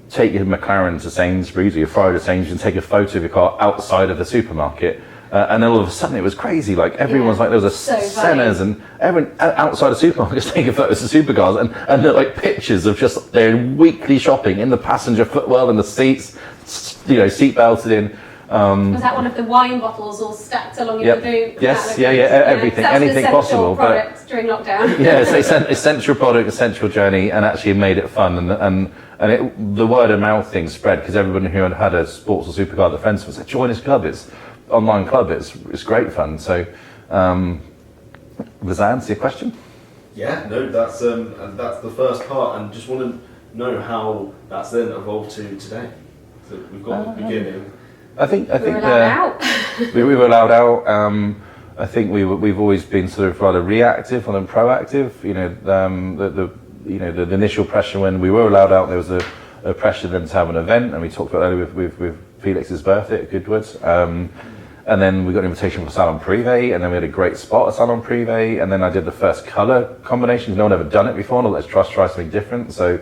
take your McLaren to Sainsbury's or your Ferrari to Sainsbury's and take a photo of your car outside of the supermarket. And then all of a sudden it was crazy, like everyone's like, there was Sennas and everyone outside of supermarkets taking photos of supercars and they're like pictures of just their weekly shopping in the passenger footwell and the seats, seat belted in. Was that one of the wine bottles all stacked along in the boot? Yes, everything, anything possible. But during lockdown. Yeah, it's essential product, essential journey, and actually made it fun. And the word of mouth thing spread because everyone who had a sports or supercar at friends said, join this club. It's online club. It's great fun. So, does that answer your question? Yeah, no, that's the first part, and just want to know how that's then evolved to today. So we've got the beginning. I think we were allowed out. we were allowed out. I think we've always been sort of rather reactive rather than proactive. The initial pressure when we were allowed out, there was a pressure then to have an event, and we talked about earlier with Felix's birthday at Goodwood. And then we got an invitation for Salon Privé, and then we had a great spot at Salon Privé, and then I did the first colour combinations. No one had ever done it before, and let's try something different. So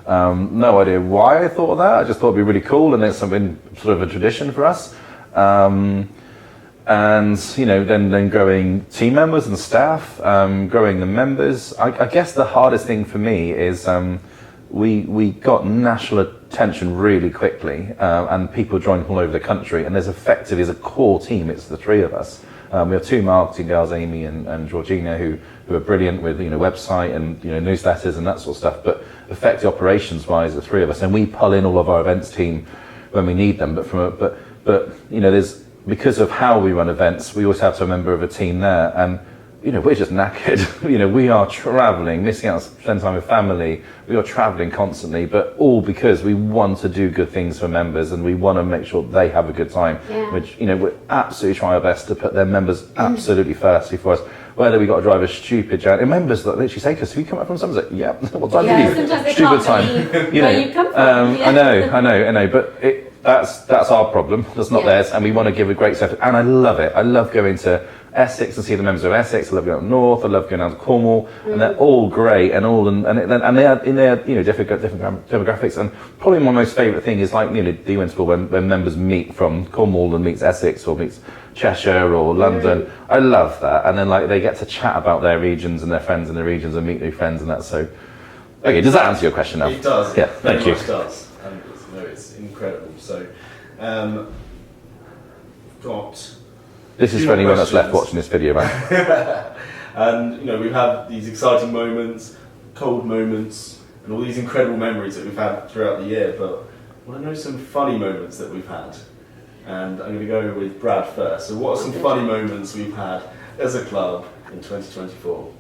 no idea why I thought of that. I just thought it'd be really cool, and it's something sort of a tradition for us. And you know, then growing team members and staff, growing the members. I guess the hardest thing for me is we got national attention really quickly, and people joined from all over the country, and there's effectively a core team. It's the three of us. We have two marketing girls, Amy and Georgina, who are brilliant with, you know, website and, you know, newsletters and that sort of stuff. But effectively, operations-wise, the three of us, and we pull in all of our events team when we need them. But you know, because of how we run events, we always have to have a member of a team there, and you know, we're just knackered. You know, we are travelling, missing out, spend time with family. We are travelling constantly, but all because we want to do good things for members, and we want to make sure they have a good time. Yeah. Which, you know, we absolutely try our best to put their members absolutely first before us. Whether we got to drive a stupid journey, and members that literally say to us, "Have you come up from Somerset?" Yeah. What time did you? Sometimes they Stupid can't time. believe You know, where you come from. I know, but that's our problem. That's not theirs, and we want to give a great service. And I love it. I love going to Essex and see the members of Essex. I love going up north. I love going down to Cornwall, and they're all great and all and they are in their, you know, different demographics. And probably my most favourite thing is, like, you know, the events when members meet from Cornwall and meets Essex or meets Cheshire or London. I love that, and then like they get to chat about their regions and their friends in their regions and meet new friends and that. So, okay, does that answer your question now? It does. Yeah, thank you. It does, and it's incredible. So, got. This is for anyone that's left watching this video, man. And you know, we've had these exciting moments, cold moments, and all these incredible memories that we've had throughout the year. But I want to know some funny moments that we've had. And I'm going to go with Brad first. So what are some funny moments we've had as a club in 2024?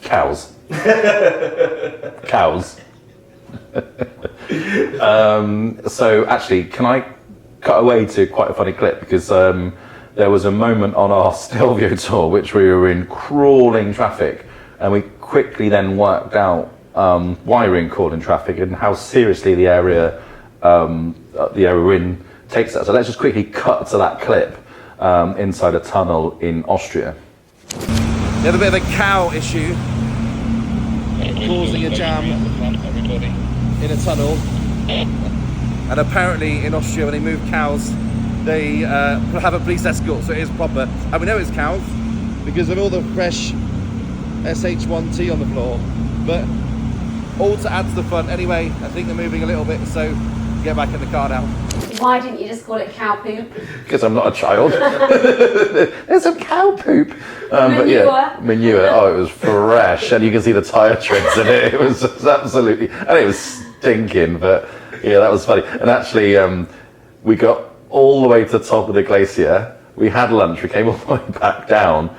Cows. Cows. So actually, can I cut away to quite a funny clip? Because there was a moment on our Stelvio tour which we were in crawling traffic, and we quickly then worked out why we're in crawling traffic and how seriously the area we're in takes that. So let's just quickly cut to that clip inside a tunnel in Austria. We have a bit of a cow issue causing a jam in a tunnel, and apparently in Austria when they move cows they have a police escort, so it is proper. And we know it's cows because of all the fresh SH1T on the floor, but all to add to the fun. Anyway, I think they're moving a little bit, so get back in the car now. Why didn't you just call it cow poop? Because I'm not a child. There's some cow poop. But yeah, manure. Oh, it was fresh, and you can see the tyre treads in it. It was just absolutely, and it was stinking. But yeah, that was funny. And actually, we got all the way to the top of the glacier. We had lunch. We came all the way back down,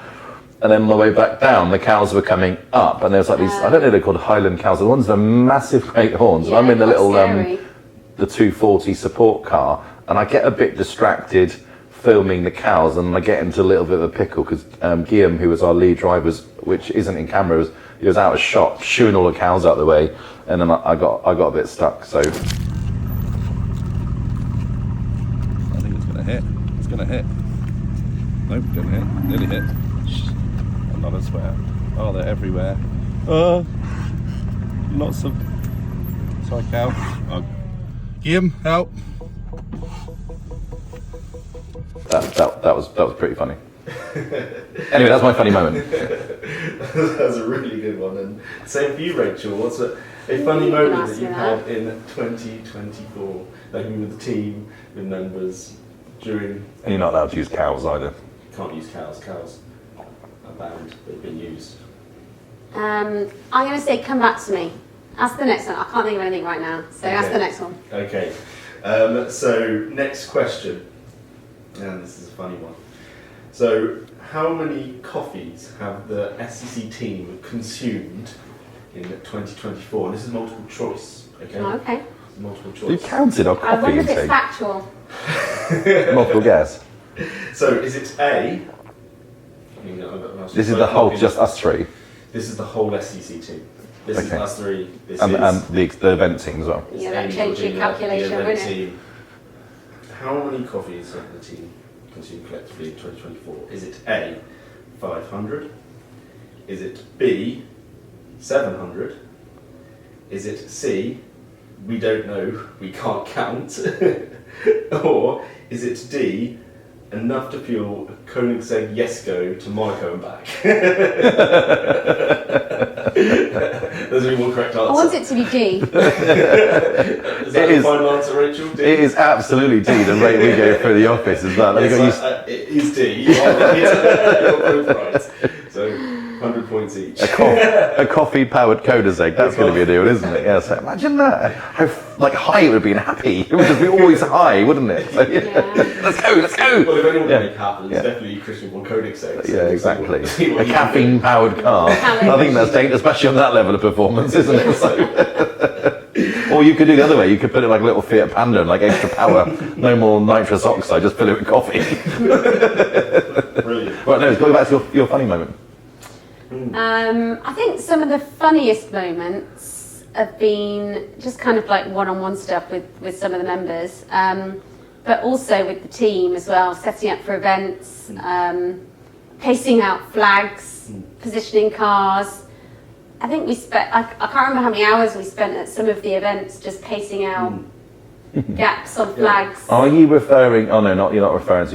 and then on the way back down, the cows were coming up, and there was like these. I don't know, they're called Highland cows. The ones with the massive great horns. Yeah, and I'm in the little scary. the 240 support car, and I get a bit distracted filming the cows, and I get into a little bit of a pickle because Guillaume, who was our lead driver, which isn't in camera, he was out of shot, shooing all the cows out of the way, and then I got a bit stuck. So I think it's gonna hit. It's gonna hit. Nope, didn't hit. Nearly hit. Another swear. Oh, they're everywhere. Lots of. Sorry, cow. Oh. Guillaume, help. That was pretty funny. Anyway, that's my funny moment. That was a really good one. And same for you, Rachel. What's a funny moment that you've had in 2024, like with the team, with members, during... And you're not allowed to use cows either. Can't use cows. Cows are banned. They've been used. I'm going to say come back to me. Ask the next one. I can't think of anything right now, so ask the next one. Okay. So next question, and this is a funny one. So how many coffees have the SCC team consumed in 2024? And this is multiple choice. Okay. Oh, okay. Multiple choice. You counted our I coffee wonder if it's intake. factual. Multiple guess. So is it A? This is the whole, just us three. This is the whole SCC team. This is us three. This and is the event team as well. Yeah, that changed your calculation, the event wouldn't it? team. How many coffees have the team consume collectively in 2024? Is it A, 500? Is it B, 700? Is it C, we don't know, we can't count? Or is it D, enough to fuel a Koenigsegg Jesko to Monaco and back? There's only one correct answer. I want it to be D. Is that the final answer, Rachel? D? It is absolutely D, the rate we go through the office is that. Yes, it is D. You are right. You're both right. So 100 points each. A coffee-powered Koenigsegg, that's going to be a deal, isn't it? Yeah, so imagine that. How high it would have been happy. It would just be always high, wouldn't it? So, let's go. Well, if anyone can make it happen, it's definitely Christian von Koenigsegg. Yeah, exactly. A caffeine-powered car. I think that's dangerous, especially on that level of performance, isn't it? So, or you could do the other way. You could put it like a little Fiat Panda and like extra power. No more nitrous oxide, just fill it with coffee. Brilliant. Right, no, going back to your funny moment. I think some of the funniest moments have been just kind of like one-on-one stuff with some of the members, but also with the team as well, setting up for events, pasting out flags, positioning cars. I think we spent, I can't remember how many hours we spent at some of the events just pasting out gaps on flags. Are you referring, oh no, you're not referring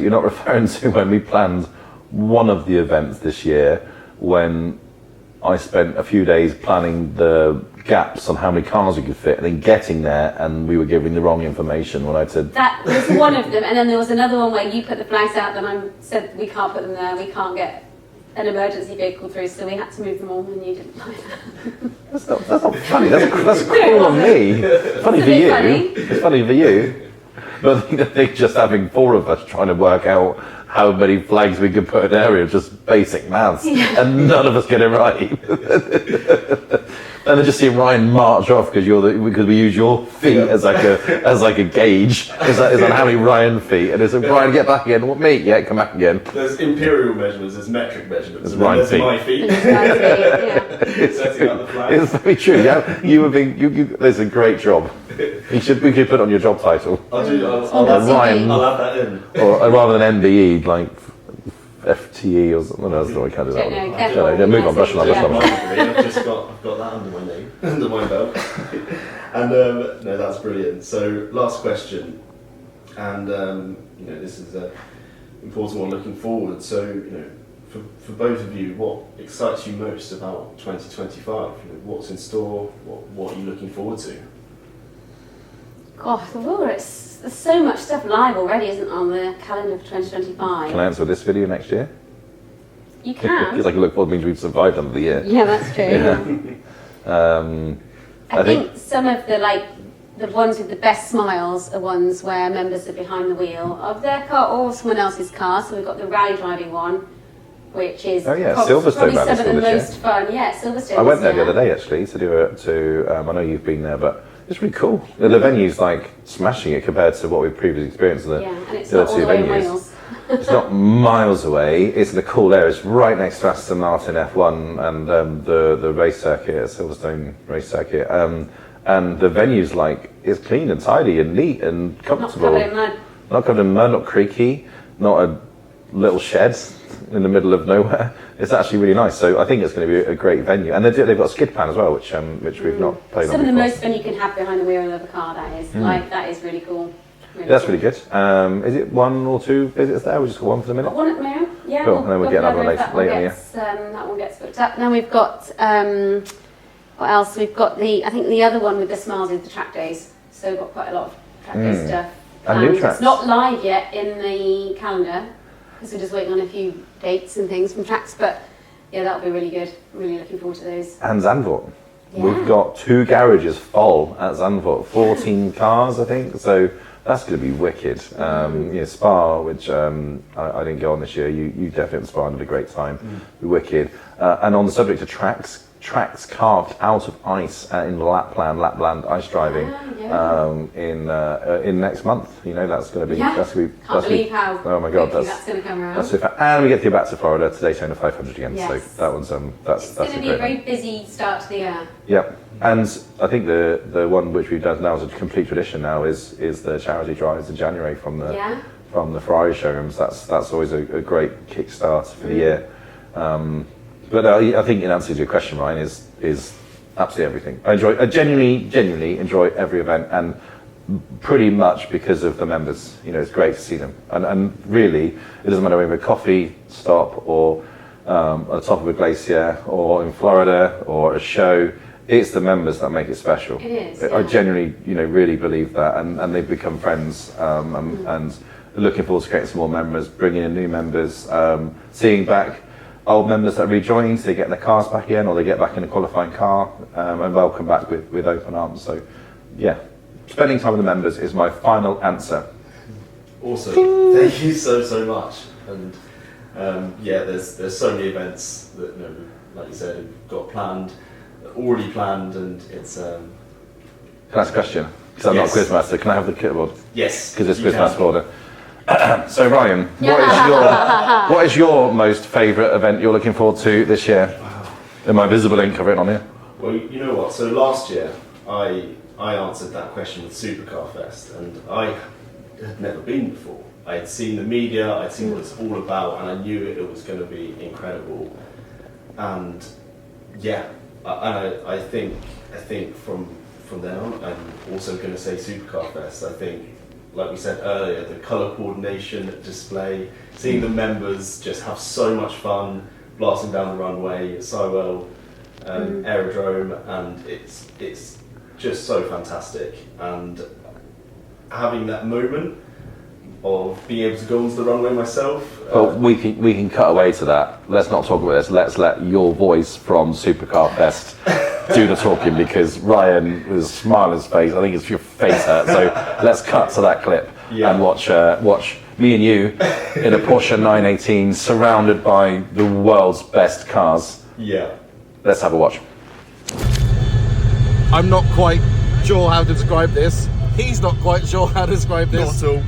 to when we planned one of the events this year, when I spent a few days planning the gaps on how many cars we could fit, and then getting there and we were giving the wrong information when I said... That was one of them, and then there was another one where you put the flags out, then I said we can't put them there, we can't get an emergency vehicle through, so we had to move them all, and you didn't like that. That's not funny, that's cruel on me. Funny for you. It's funny for you. But I think just having four of us trying to work out how many flags we could put in an area, just basic maths, and none of us get it right. And then just see Ryan march off because we use your feet as like a gauge. Is that how many Ryan feet? And it's like, Ryan, get back again. What, me? Yeah, come back again. There's imperial measurements, there's metric measurements. There's Ryan feet. My feet. Setting up the flag. It's very true. Yeah, you were being. There's a great job. We could put it on your job title. I'll Ryan. I'll add that in. Or rather than MBE, like FTE or something. No, that's not what I can't do that one. Move on, brush on. I've got that under my name, under my belt. And no, that's brilliant. So last question, and this is an important one looking forward. So for both of you, what excites you most about 2025? What's in store? What are you looking forward to? God, there's so much stuff live already, isn't on the calendar for 2025. Can I answer this video next year? You can. Because look forward means we've survived another year. Yeah, that's true. I think some of the ones with the best smiles are ones where members are behind the wheel of their car or someone else's car. So we've got the rally driving one, which is Silverstone probably Rally some of the most fun. Yeah, Silverstone. I went there the other day actually to do it. I know you've been there, but it's really cool. The venue's like smashing it compared to what we've previously experienced in the and it's other not all two the way in venues. Wales. It's not miles away. It's in a cool area. It's right next to Aston Martin F1 and the race circuit, Silverstone race circuit. And the venue's it's clean and tidy and neat and comfortable. Not covered in mud. Not covered in mud, not creaky, not a little shed in the middle of nowhere. It's actually really nice. So I think it's going to be a great venue. And they've got a skid pan as well, which we've not played on before. Some of the most fun you can have behind the wheel of a car, that is. That is really cool. That's really good. Is it one or two visits there? We just got one for the minute. Got one at the moment. Yeah. Cool. And then we'll get another one later in the year. That one gets booked up. Then we've got what else? We've got the other one with the smiles is the track days. So we've got quite a lot of track day stuff. And new tracks. It's not live yet in the calendar because we're just waiting on a few dates and things from tracks. But yeah, that'll be really good. Really looking forward to those. And Zandvoort. Yeah. We've got 2 garages full at Zandvoort, 14 cars, I think. So that's going to be wicked. Spa, which I didn't go on this year. You definitely at Spa and had a great time. Be wicked. And on the subject of tracks carved out of ice in Lapland ice driving in next month. That's going to be. Can't believe how. Oh my God, that's going to come around. That's super. And we get to go back to Florida to Daytona 500 again. Yes. So that one's that's going to be a very busy start to the year. Yep. And I think the one which we've done now as a complete tradition now is the charity drives in January from the from the Ferrari showrooms. That's always a great kickstart for the year. But I think in answer to your question, Ryan, is absolutely everything. I genuinely enjoy every event, and pretty much because of the members. You know, it's great to see them, and really, it doesn't matter whether a coffee stop or at the top of a glacier or in Florida or a show. It's the members that make it special. It is. I genuinely, really believe that, and they've become friends, and looking forward to getting some more members, bringing in new members, seeing back old members that rejoined, they get their cars back in, or they get back in a qualifying car, and welcome back with open arms. So, yeah, spending time with the members is my final answer. Awesome. Thank you so much. And there's so many events that, like you said, have got already planned, and it's. Can I ask a question? Because I'm not a quizmaster. Can I have the kitboard? Yes. Because it's quizmaster order. So Ryan, what is your most favourite event you're looking forward to this year? In my visible ink, I've written on here. Well, you know what? So last year, I answered that question with Supercar Fest, and I had never been before. I had seen the media, I'd seen what it's all about, and I knew it was going to be incredible. And yeah, I think from then on, I'm also going to say Supercar Fest. I think, like we said earlier, the colour coordination display, seeing the members just have so much fun, blasting down the runway, Sywell aerodrome, and it's just so fantastic. And having that moment of being able to go onto the runway myself. Well, we can cut away to that. Let's not talk about this. Let's let your voice from Supercar Fest do the talking, because Ryan was smiling his face. I think it's your face hurt. So let's cut to that clip and watch me and you in a Porsche 918 surrounded by the world's best cars. Yeah. Let's have a watch. I'm not quite sure how to describe this. He's not quite sure how to describe this. Not at all.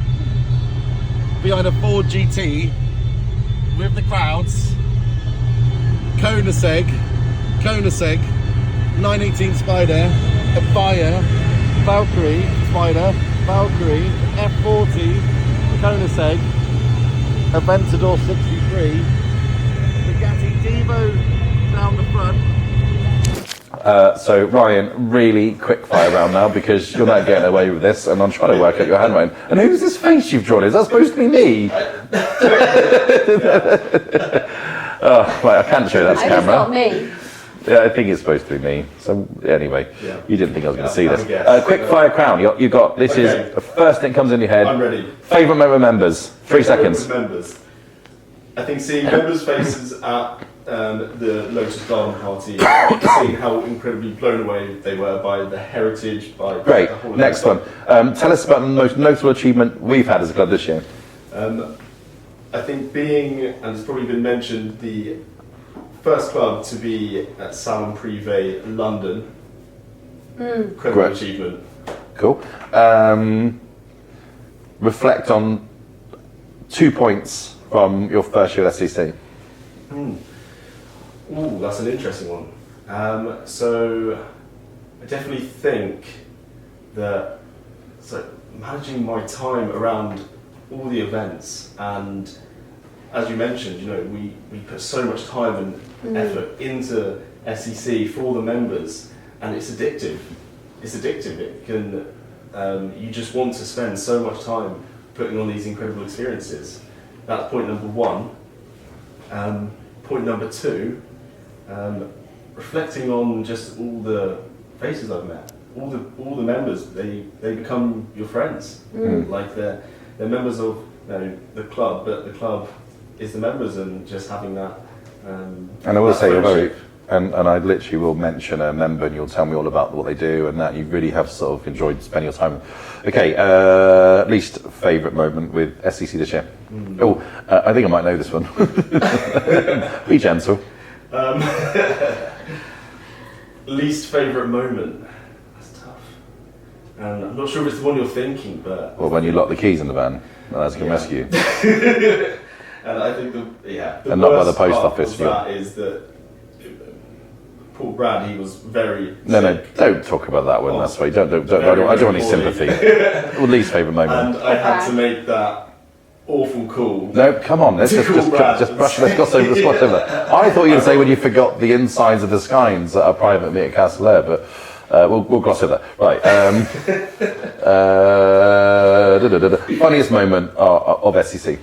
Behind a Ford GT with the crowds, Koenigsegg, 918 Spider, a Fire, Valkyrie Spider, Valkyrie, F40, Koenigsegg, Aventador 63, Bugatti Divo down the front. So Ryan, really quick fire round now, because you're not getting away with this, and I'm trying to work out your handwriting. And who's this face you've drawn? Is that supposed to be me? Oh, right, I can't show that to camera. It's not me. Yeah, I think it's supposed to be me. So anyway, you didn't think I was going to see this. Guess. Quick fire crown. You got this. Okay. Is the first thing that comes in your head. I'm ready. Favourite member members. 3 seconds. Members. I think seeing members' faces at the Lotus Garden Party, seeing how incredibly blown away they were by the heritage, by Great. the whole Next one. Tell us about the most notable achievement we've had as a club this year. I think being, and it's probably been mentioned, the first club to be at Salon Privé London. Incredible Great. achievement. Cool. Reflect on 2 points from your first year at SCC. Ooh, that's an interesting one. So I definitely think that managing my time around all the events, and as you mentioned, we put so much time and effort into SCC for the members, and it's addictive. It's addictive. It can you just want to spend so much time putting on these incredible experiences. That's point number one. Point number two, reflecting on just all the faces I've met, all the members. They become your friends. Like they're members of the club, but the club is the members, and just having that. And I will say you're very, and I literally will mention a member, and you'll tell me all about what they do, and that you really have sort of enjoyed spending your time. Okay, least favourite moment with SCC this year. Oh, I think I might know this one. Be gentle. Least favourite moment. That's tough. And I'm not sure if it's the one you're thinking, but. Well, when you lock the keys in the van, that's going to rescue. And I think the and not by the worst post part office. of that is that Paul Brad, he was very No, sick. don't talk about that one. That's why I don't want any sympathy. Well, least favourite moment. And I had to make that awful cool. No, come on, let's just brush. Let's gloss over. I thought you'd say when you forgot the insides of the Skynes at a private meet at Castle Air, but we'll gloss over that. Right. Funniest moment of SCC.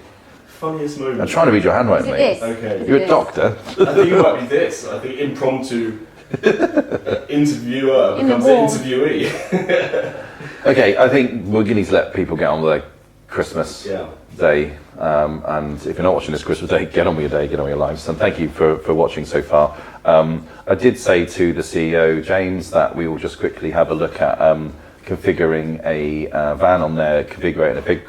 Funniest moment. I'm trying to read your handwriting, mate. Okay. You're a doctor. I think it might be this. I think impromptu interviewer becomes an interviewee. Okay, I think we're going to let people get on with their Christmas day. And if you're not watching this Christmas day, get on with your day, get on with your lives. And thank you for watching so far. I did say to the CEO, James, that we will just quickly have a look at configuring a van on there, configuring a big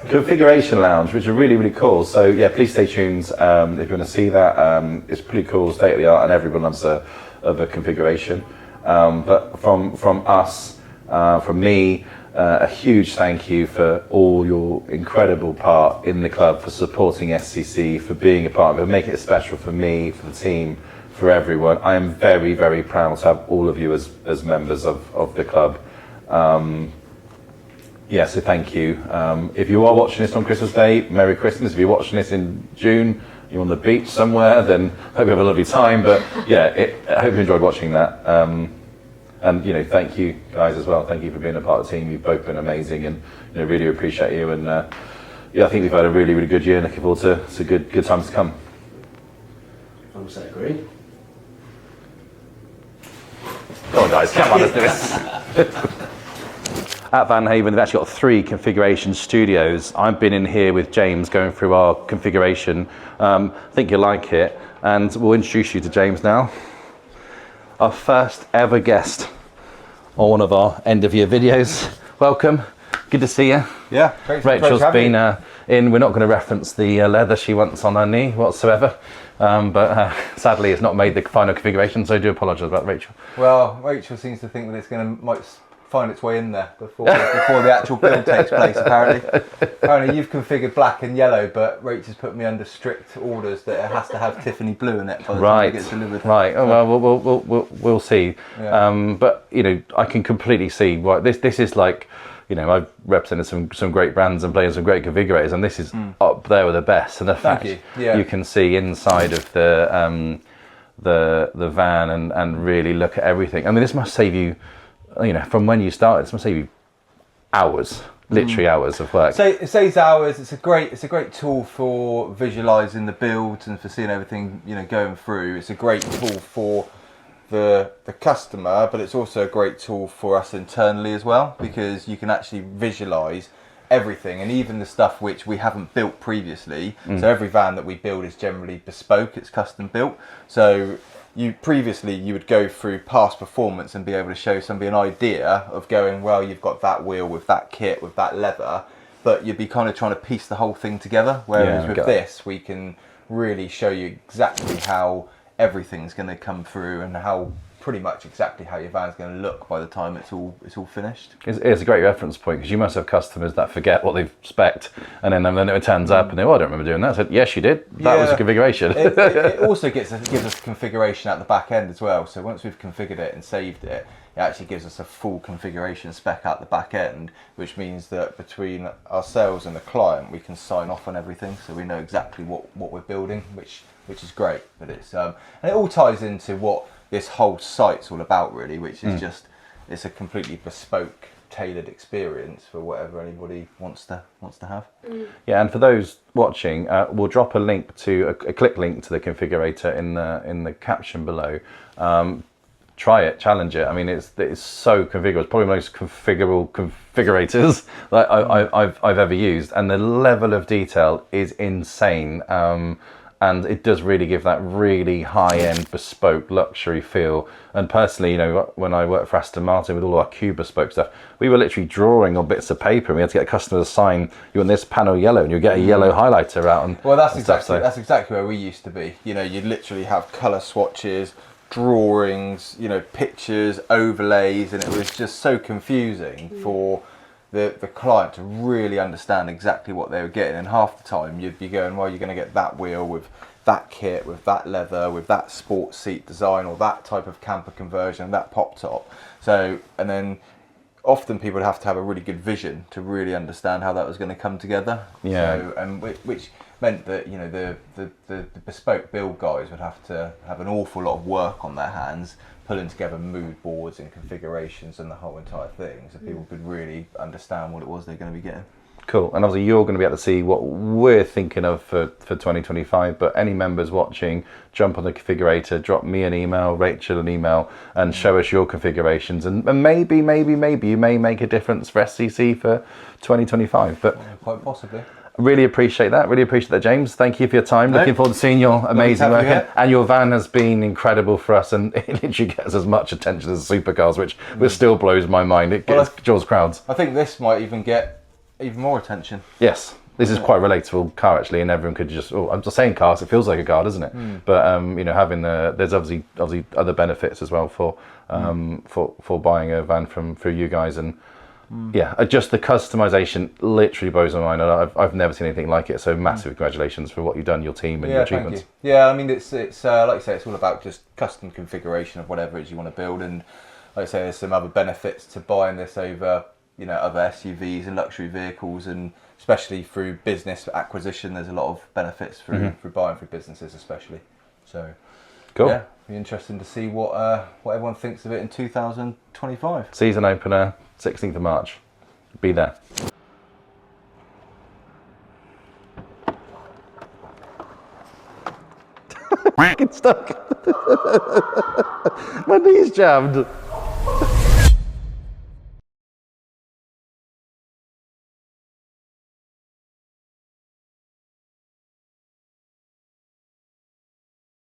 configuration lounge, which are really, really cool. So yeah, please stay tuned if you want to see that. It's pretty cool, state of the art, and everyone loves a configuration. But from us, from me, a huge thank you for all your incredible part in the club, for supporting SCC, for being a part of it, for making it special for me, for the team, for everyone. I am very, very proud to have all of you as members of the club. Yeah, so thank you. If you are watching this on Christmas Day, Merry Christmas. If you're watching this in June, you're on the beach somewhere, then hope you have a lovely time. But yeah, I hope you enjoyed watching that. And thank you guys as well. Thank you for being a part of the team. You've both been amazing, and really appreciate you. And yeah, I think we've had a really, really good year. Looking forward to good times to come. 100% agree. Come on, guys, come on, let's do this. At Van Haven, they've actually got 3 configuration studios. I've been in here with James going through our configuration. I think you'll like it, and we'll introduce you to James now. Our first ever guest on one of our end of year videos. Welcome, good to see you. Yeah, Rachel's been in. We're not going to reference the leather she wants on her knee whatsoever, but sadly it's not made the final configuration, so I do apologise about Rachel. Well, Rachel seems to think that it's might find its way in there before the actual build takes place. Apparently you've configured black and yellow, but Rachel's put me under strict orders that it has to have Tiffany blue in it by the time it gets delivered. Right. Oh well, we'll see. Yeah. But I can completely see why this is like. I've represented some great brands and played some great configurators, and this is up there with the best. And the fact you can see inside of the van and really look at everything. I mean, this must save you, from when you started, this must save you hours, literally hours of work. So it saves hours. It's a great tool for visualising the builds and for seeing everything going through. It's a great tool for the customer, but it's also a great tool for us internally as well, because you can actually visualize everything, and even the stuff which we haven't built previously. So every van that we build is generally bespoke, it's custom built. So you would go through past performance and be able to show somebody an idea of going, well, you've got that wheel with that kit with that leather, but you'd be kind of trying to piece the whole thing together, whereas with this we can really show you exactly how everything's going to come through and how pretty much exactly how your van's going to look by the time it's all finished. It's a great reference point, because you must have customers that forget what they've spec'd, and then it turns up and they I don't remember doing that. I said, yes, you did. That was a configuration. It also gives us configuration at the back end as well. So once we've configured it and saved it, it actually gives us a full configuration spec at the back end, which means that between ourselves and the client, we can sign off on everything, so we know exactly what we're building, which is great. But it's and it all ties into what this whole site's all about, really, which is just, it's a completely bespoke, tailored experience for whatever anybody wants to have. Yeah, and for those watching, we'll drop a link to a click link to the configurator in the caption below. Try it, challenge it. I mean, it's so configurable. It's probably the most configurable configurators that I've ever used, and the level of detail is insane. And it does really give that really high-end bespoke luxury feel. And personally, when I worked for Aston Martin with all our Q bespoke stuff, we were literally drawing on bits of paper, and we had to get a customer to sign, you want this panel yellow, and you get a yellow highlighter out. And well, that's exactly where we used to be. You'd literally have colour swatches, drawings, pictures, overlays, and it was just so confusing for the client to really understand exactly what they were getting. And half the time you'd be going, well, you're going to get that wheel with that kit, with that leather, with that sports seat design, or that type of camper conversion, that pop top. So, and then often people would have to have a really good vision to really understand how that was going to come together. Yeah. So, and which meant that, you know, the bespoke build guys would have to have an awful lot of work on their hands, pulling together mood boards and configurations and the whole entire thing, so people could really understand what it was they're going to be getting. Cool. And obviously you're going to be able to see what we're thinking of for 2025, but any members watching, jump on the configurator, drop me an email, Rachel an email, and show us your configurations, and maybe you may make a difference for SCC for 2025. But quite possibly. Really appreciate that, James. Thank you for your time. Looking forward to seeing your amazing work. And your van has been incredible for us, and it literally gets as much attention as the Supercars, which still blows my mind. It draws crowds. I think this might even get even more attention. Yes, this is quite a relatable car actually, and everyone could just. I'm just saying cars. It feels like a car, doesn't it? But you know, having there's obviously other benefits as well for buying a van through you guys, and yeah, just the customization literally blows my mind. I've never seen anything like it. So massive congratulations for what you've done, your team, and your achievements. Thank you. Yeah, I mean it's like you say, it's all about just custom configuration of whatever it is you want to build, and like I say, there's some other benefits to buying this over, you know, other SUVs and luxury vehicles, and especially through business acquisition, there's a lot of benefits through buying through businesses, especially. So, cool. Yeah, be interesting to see what everyone thinks of it in 2025. Season opener, 16th of March. Be there. It's stuck. My knee's jammed.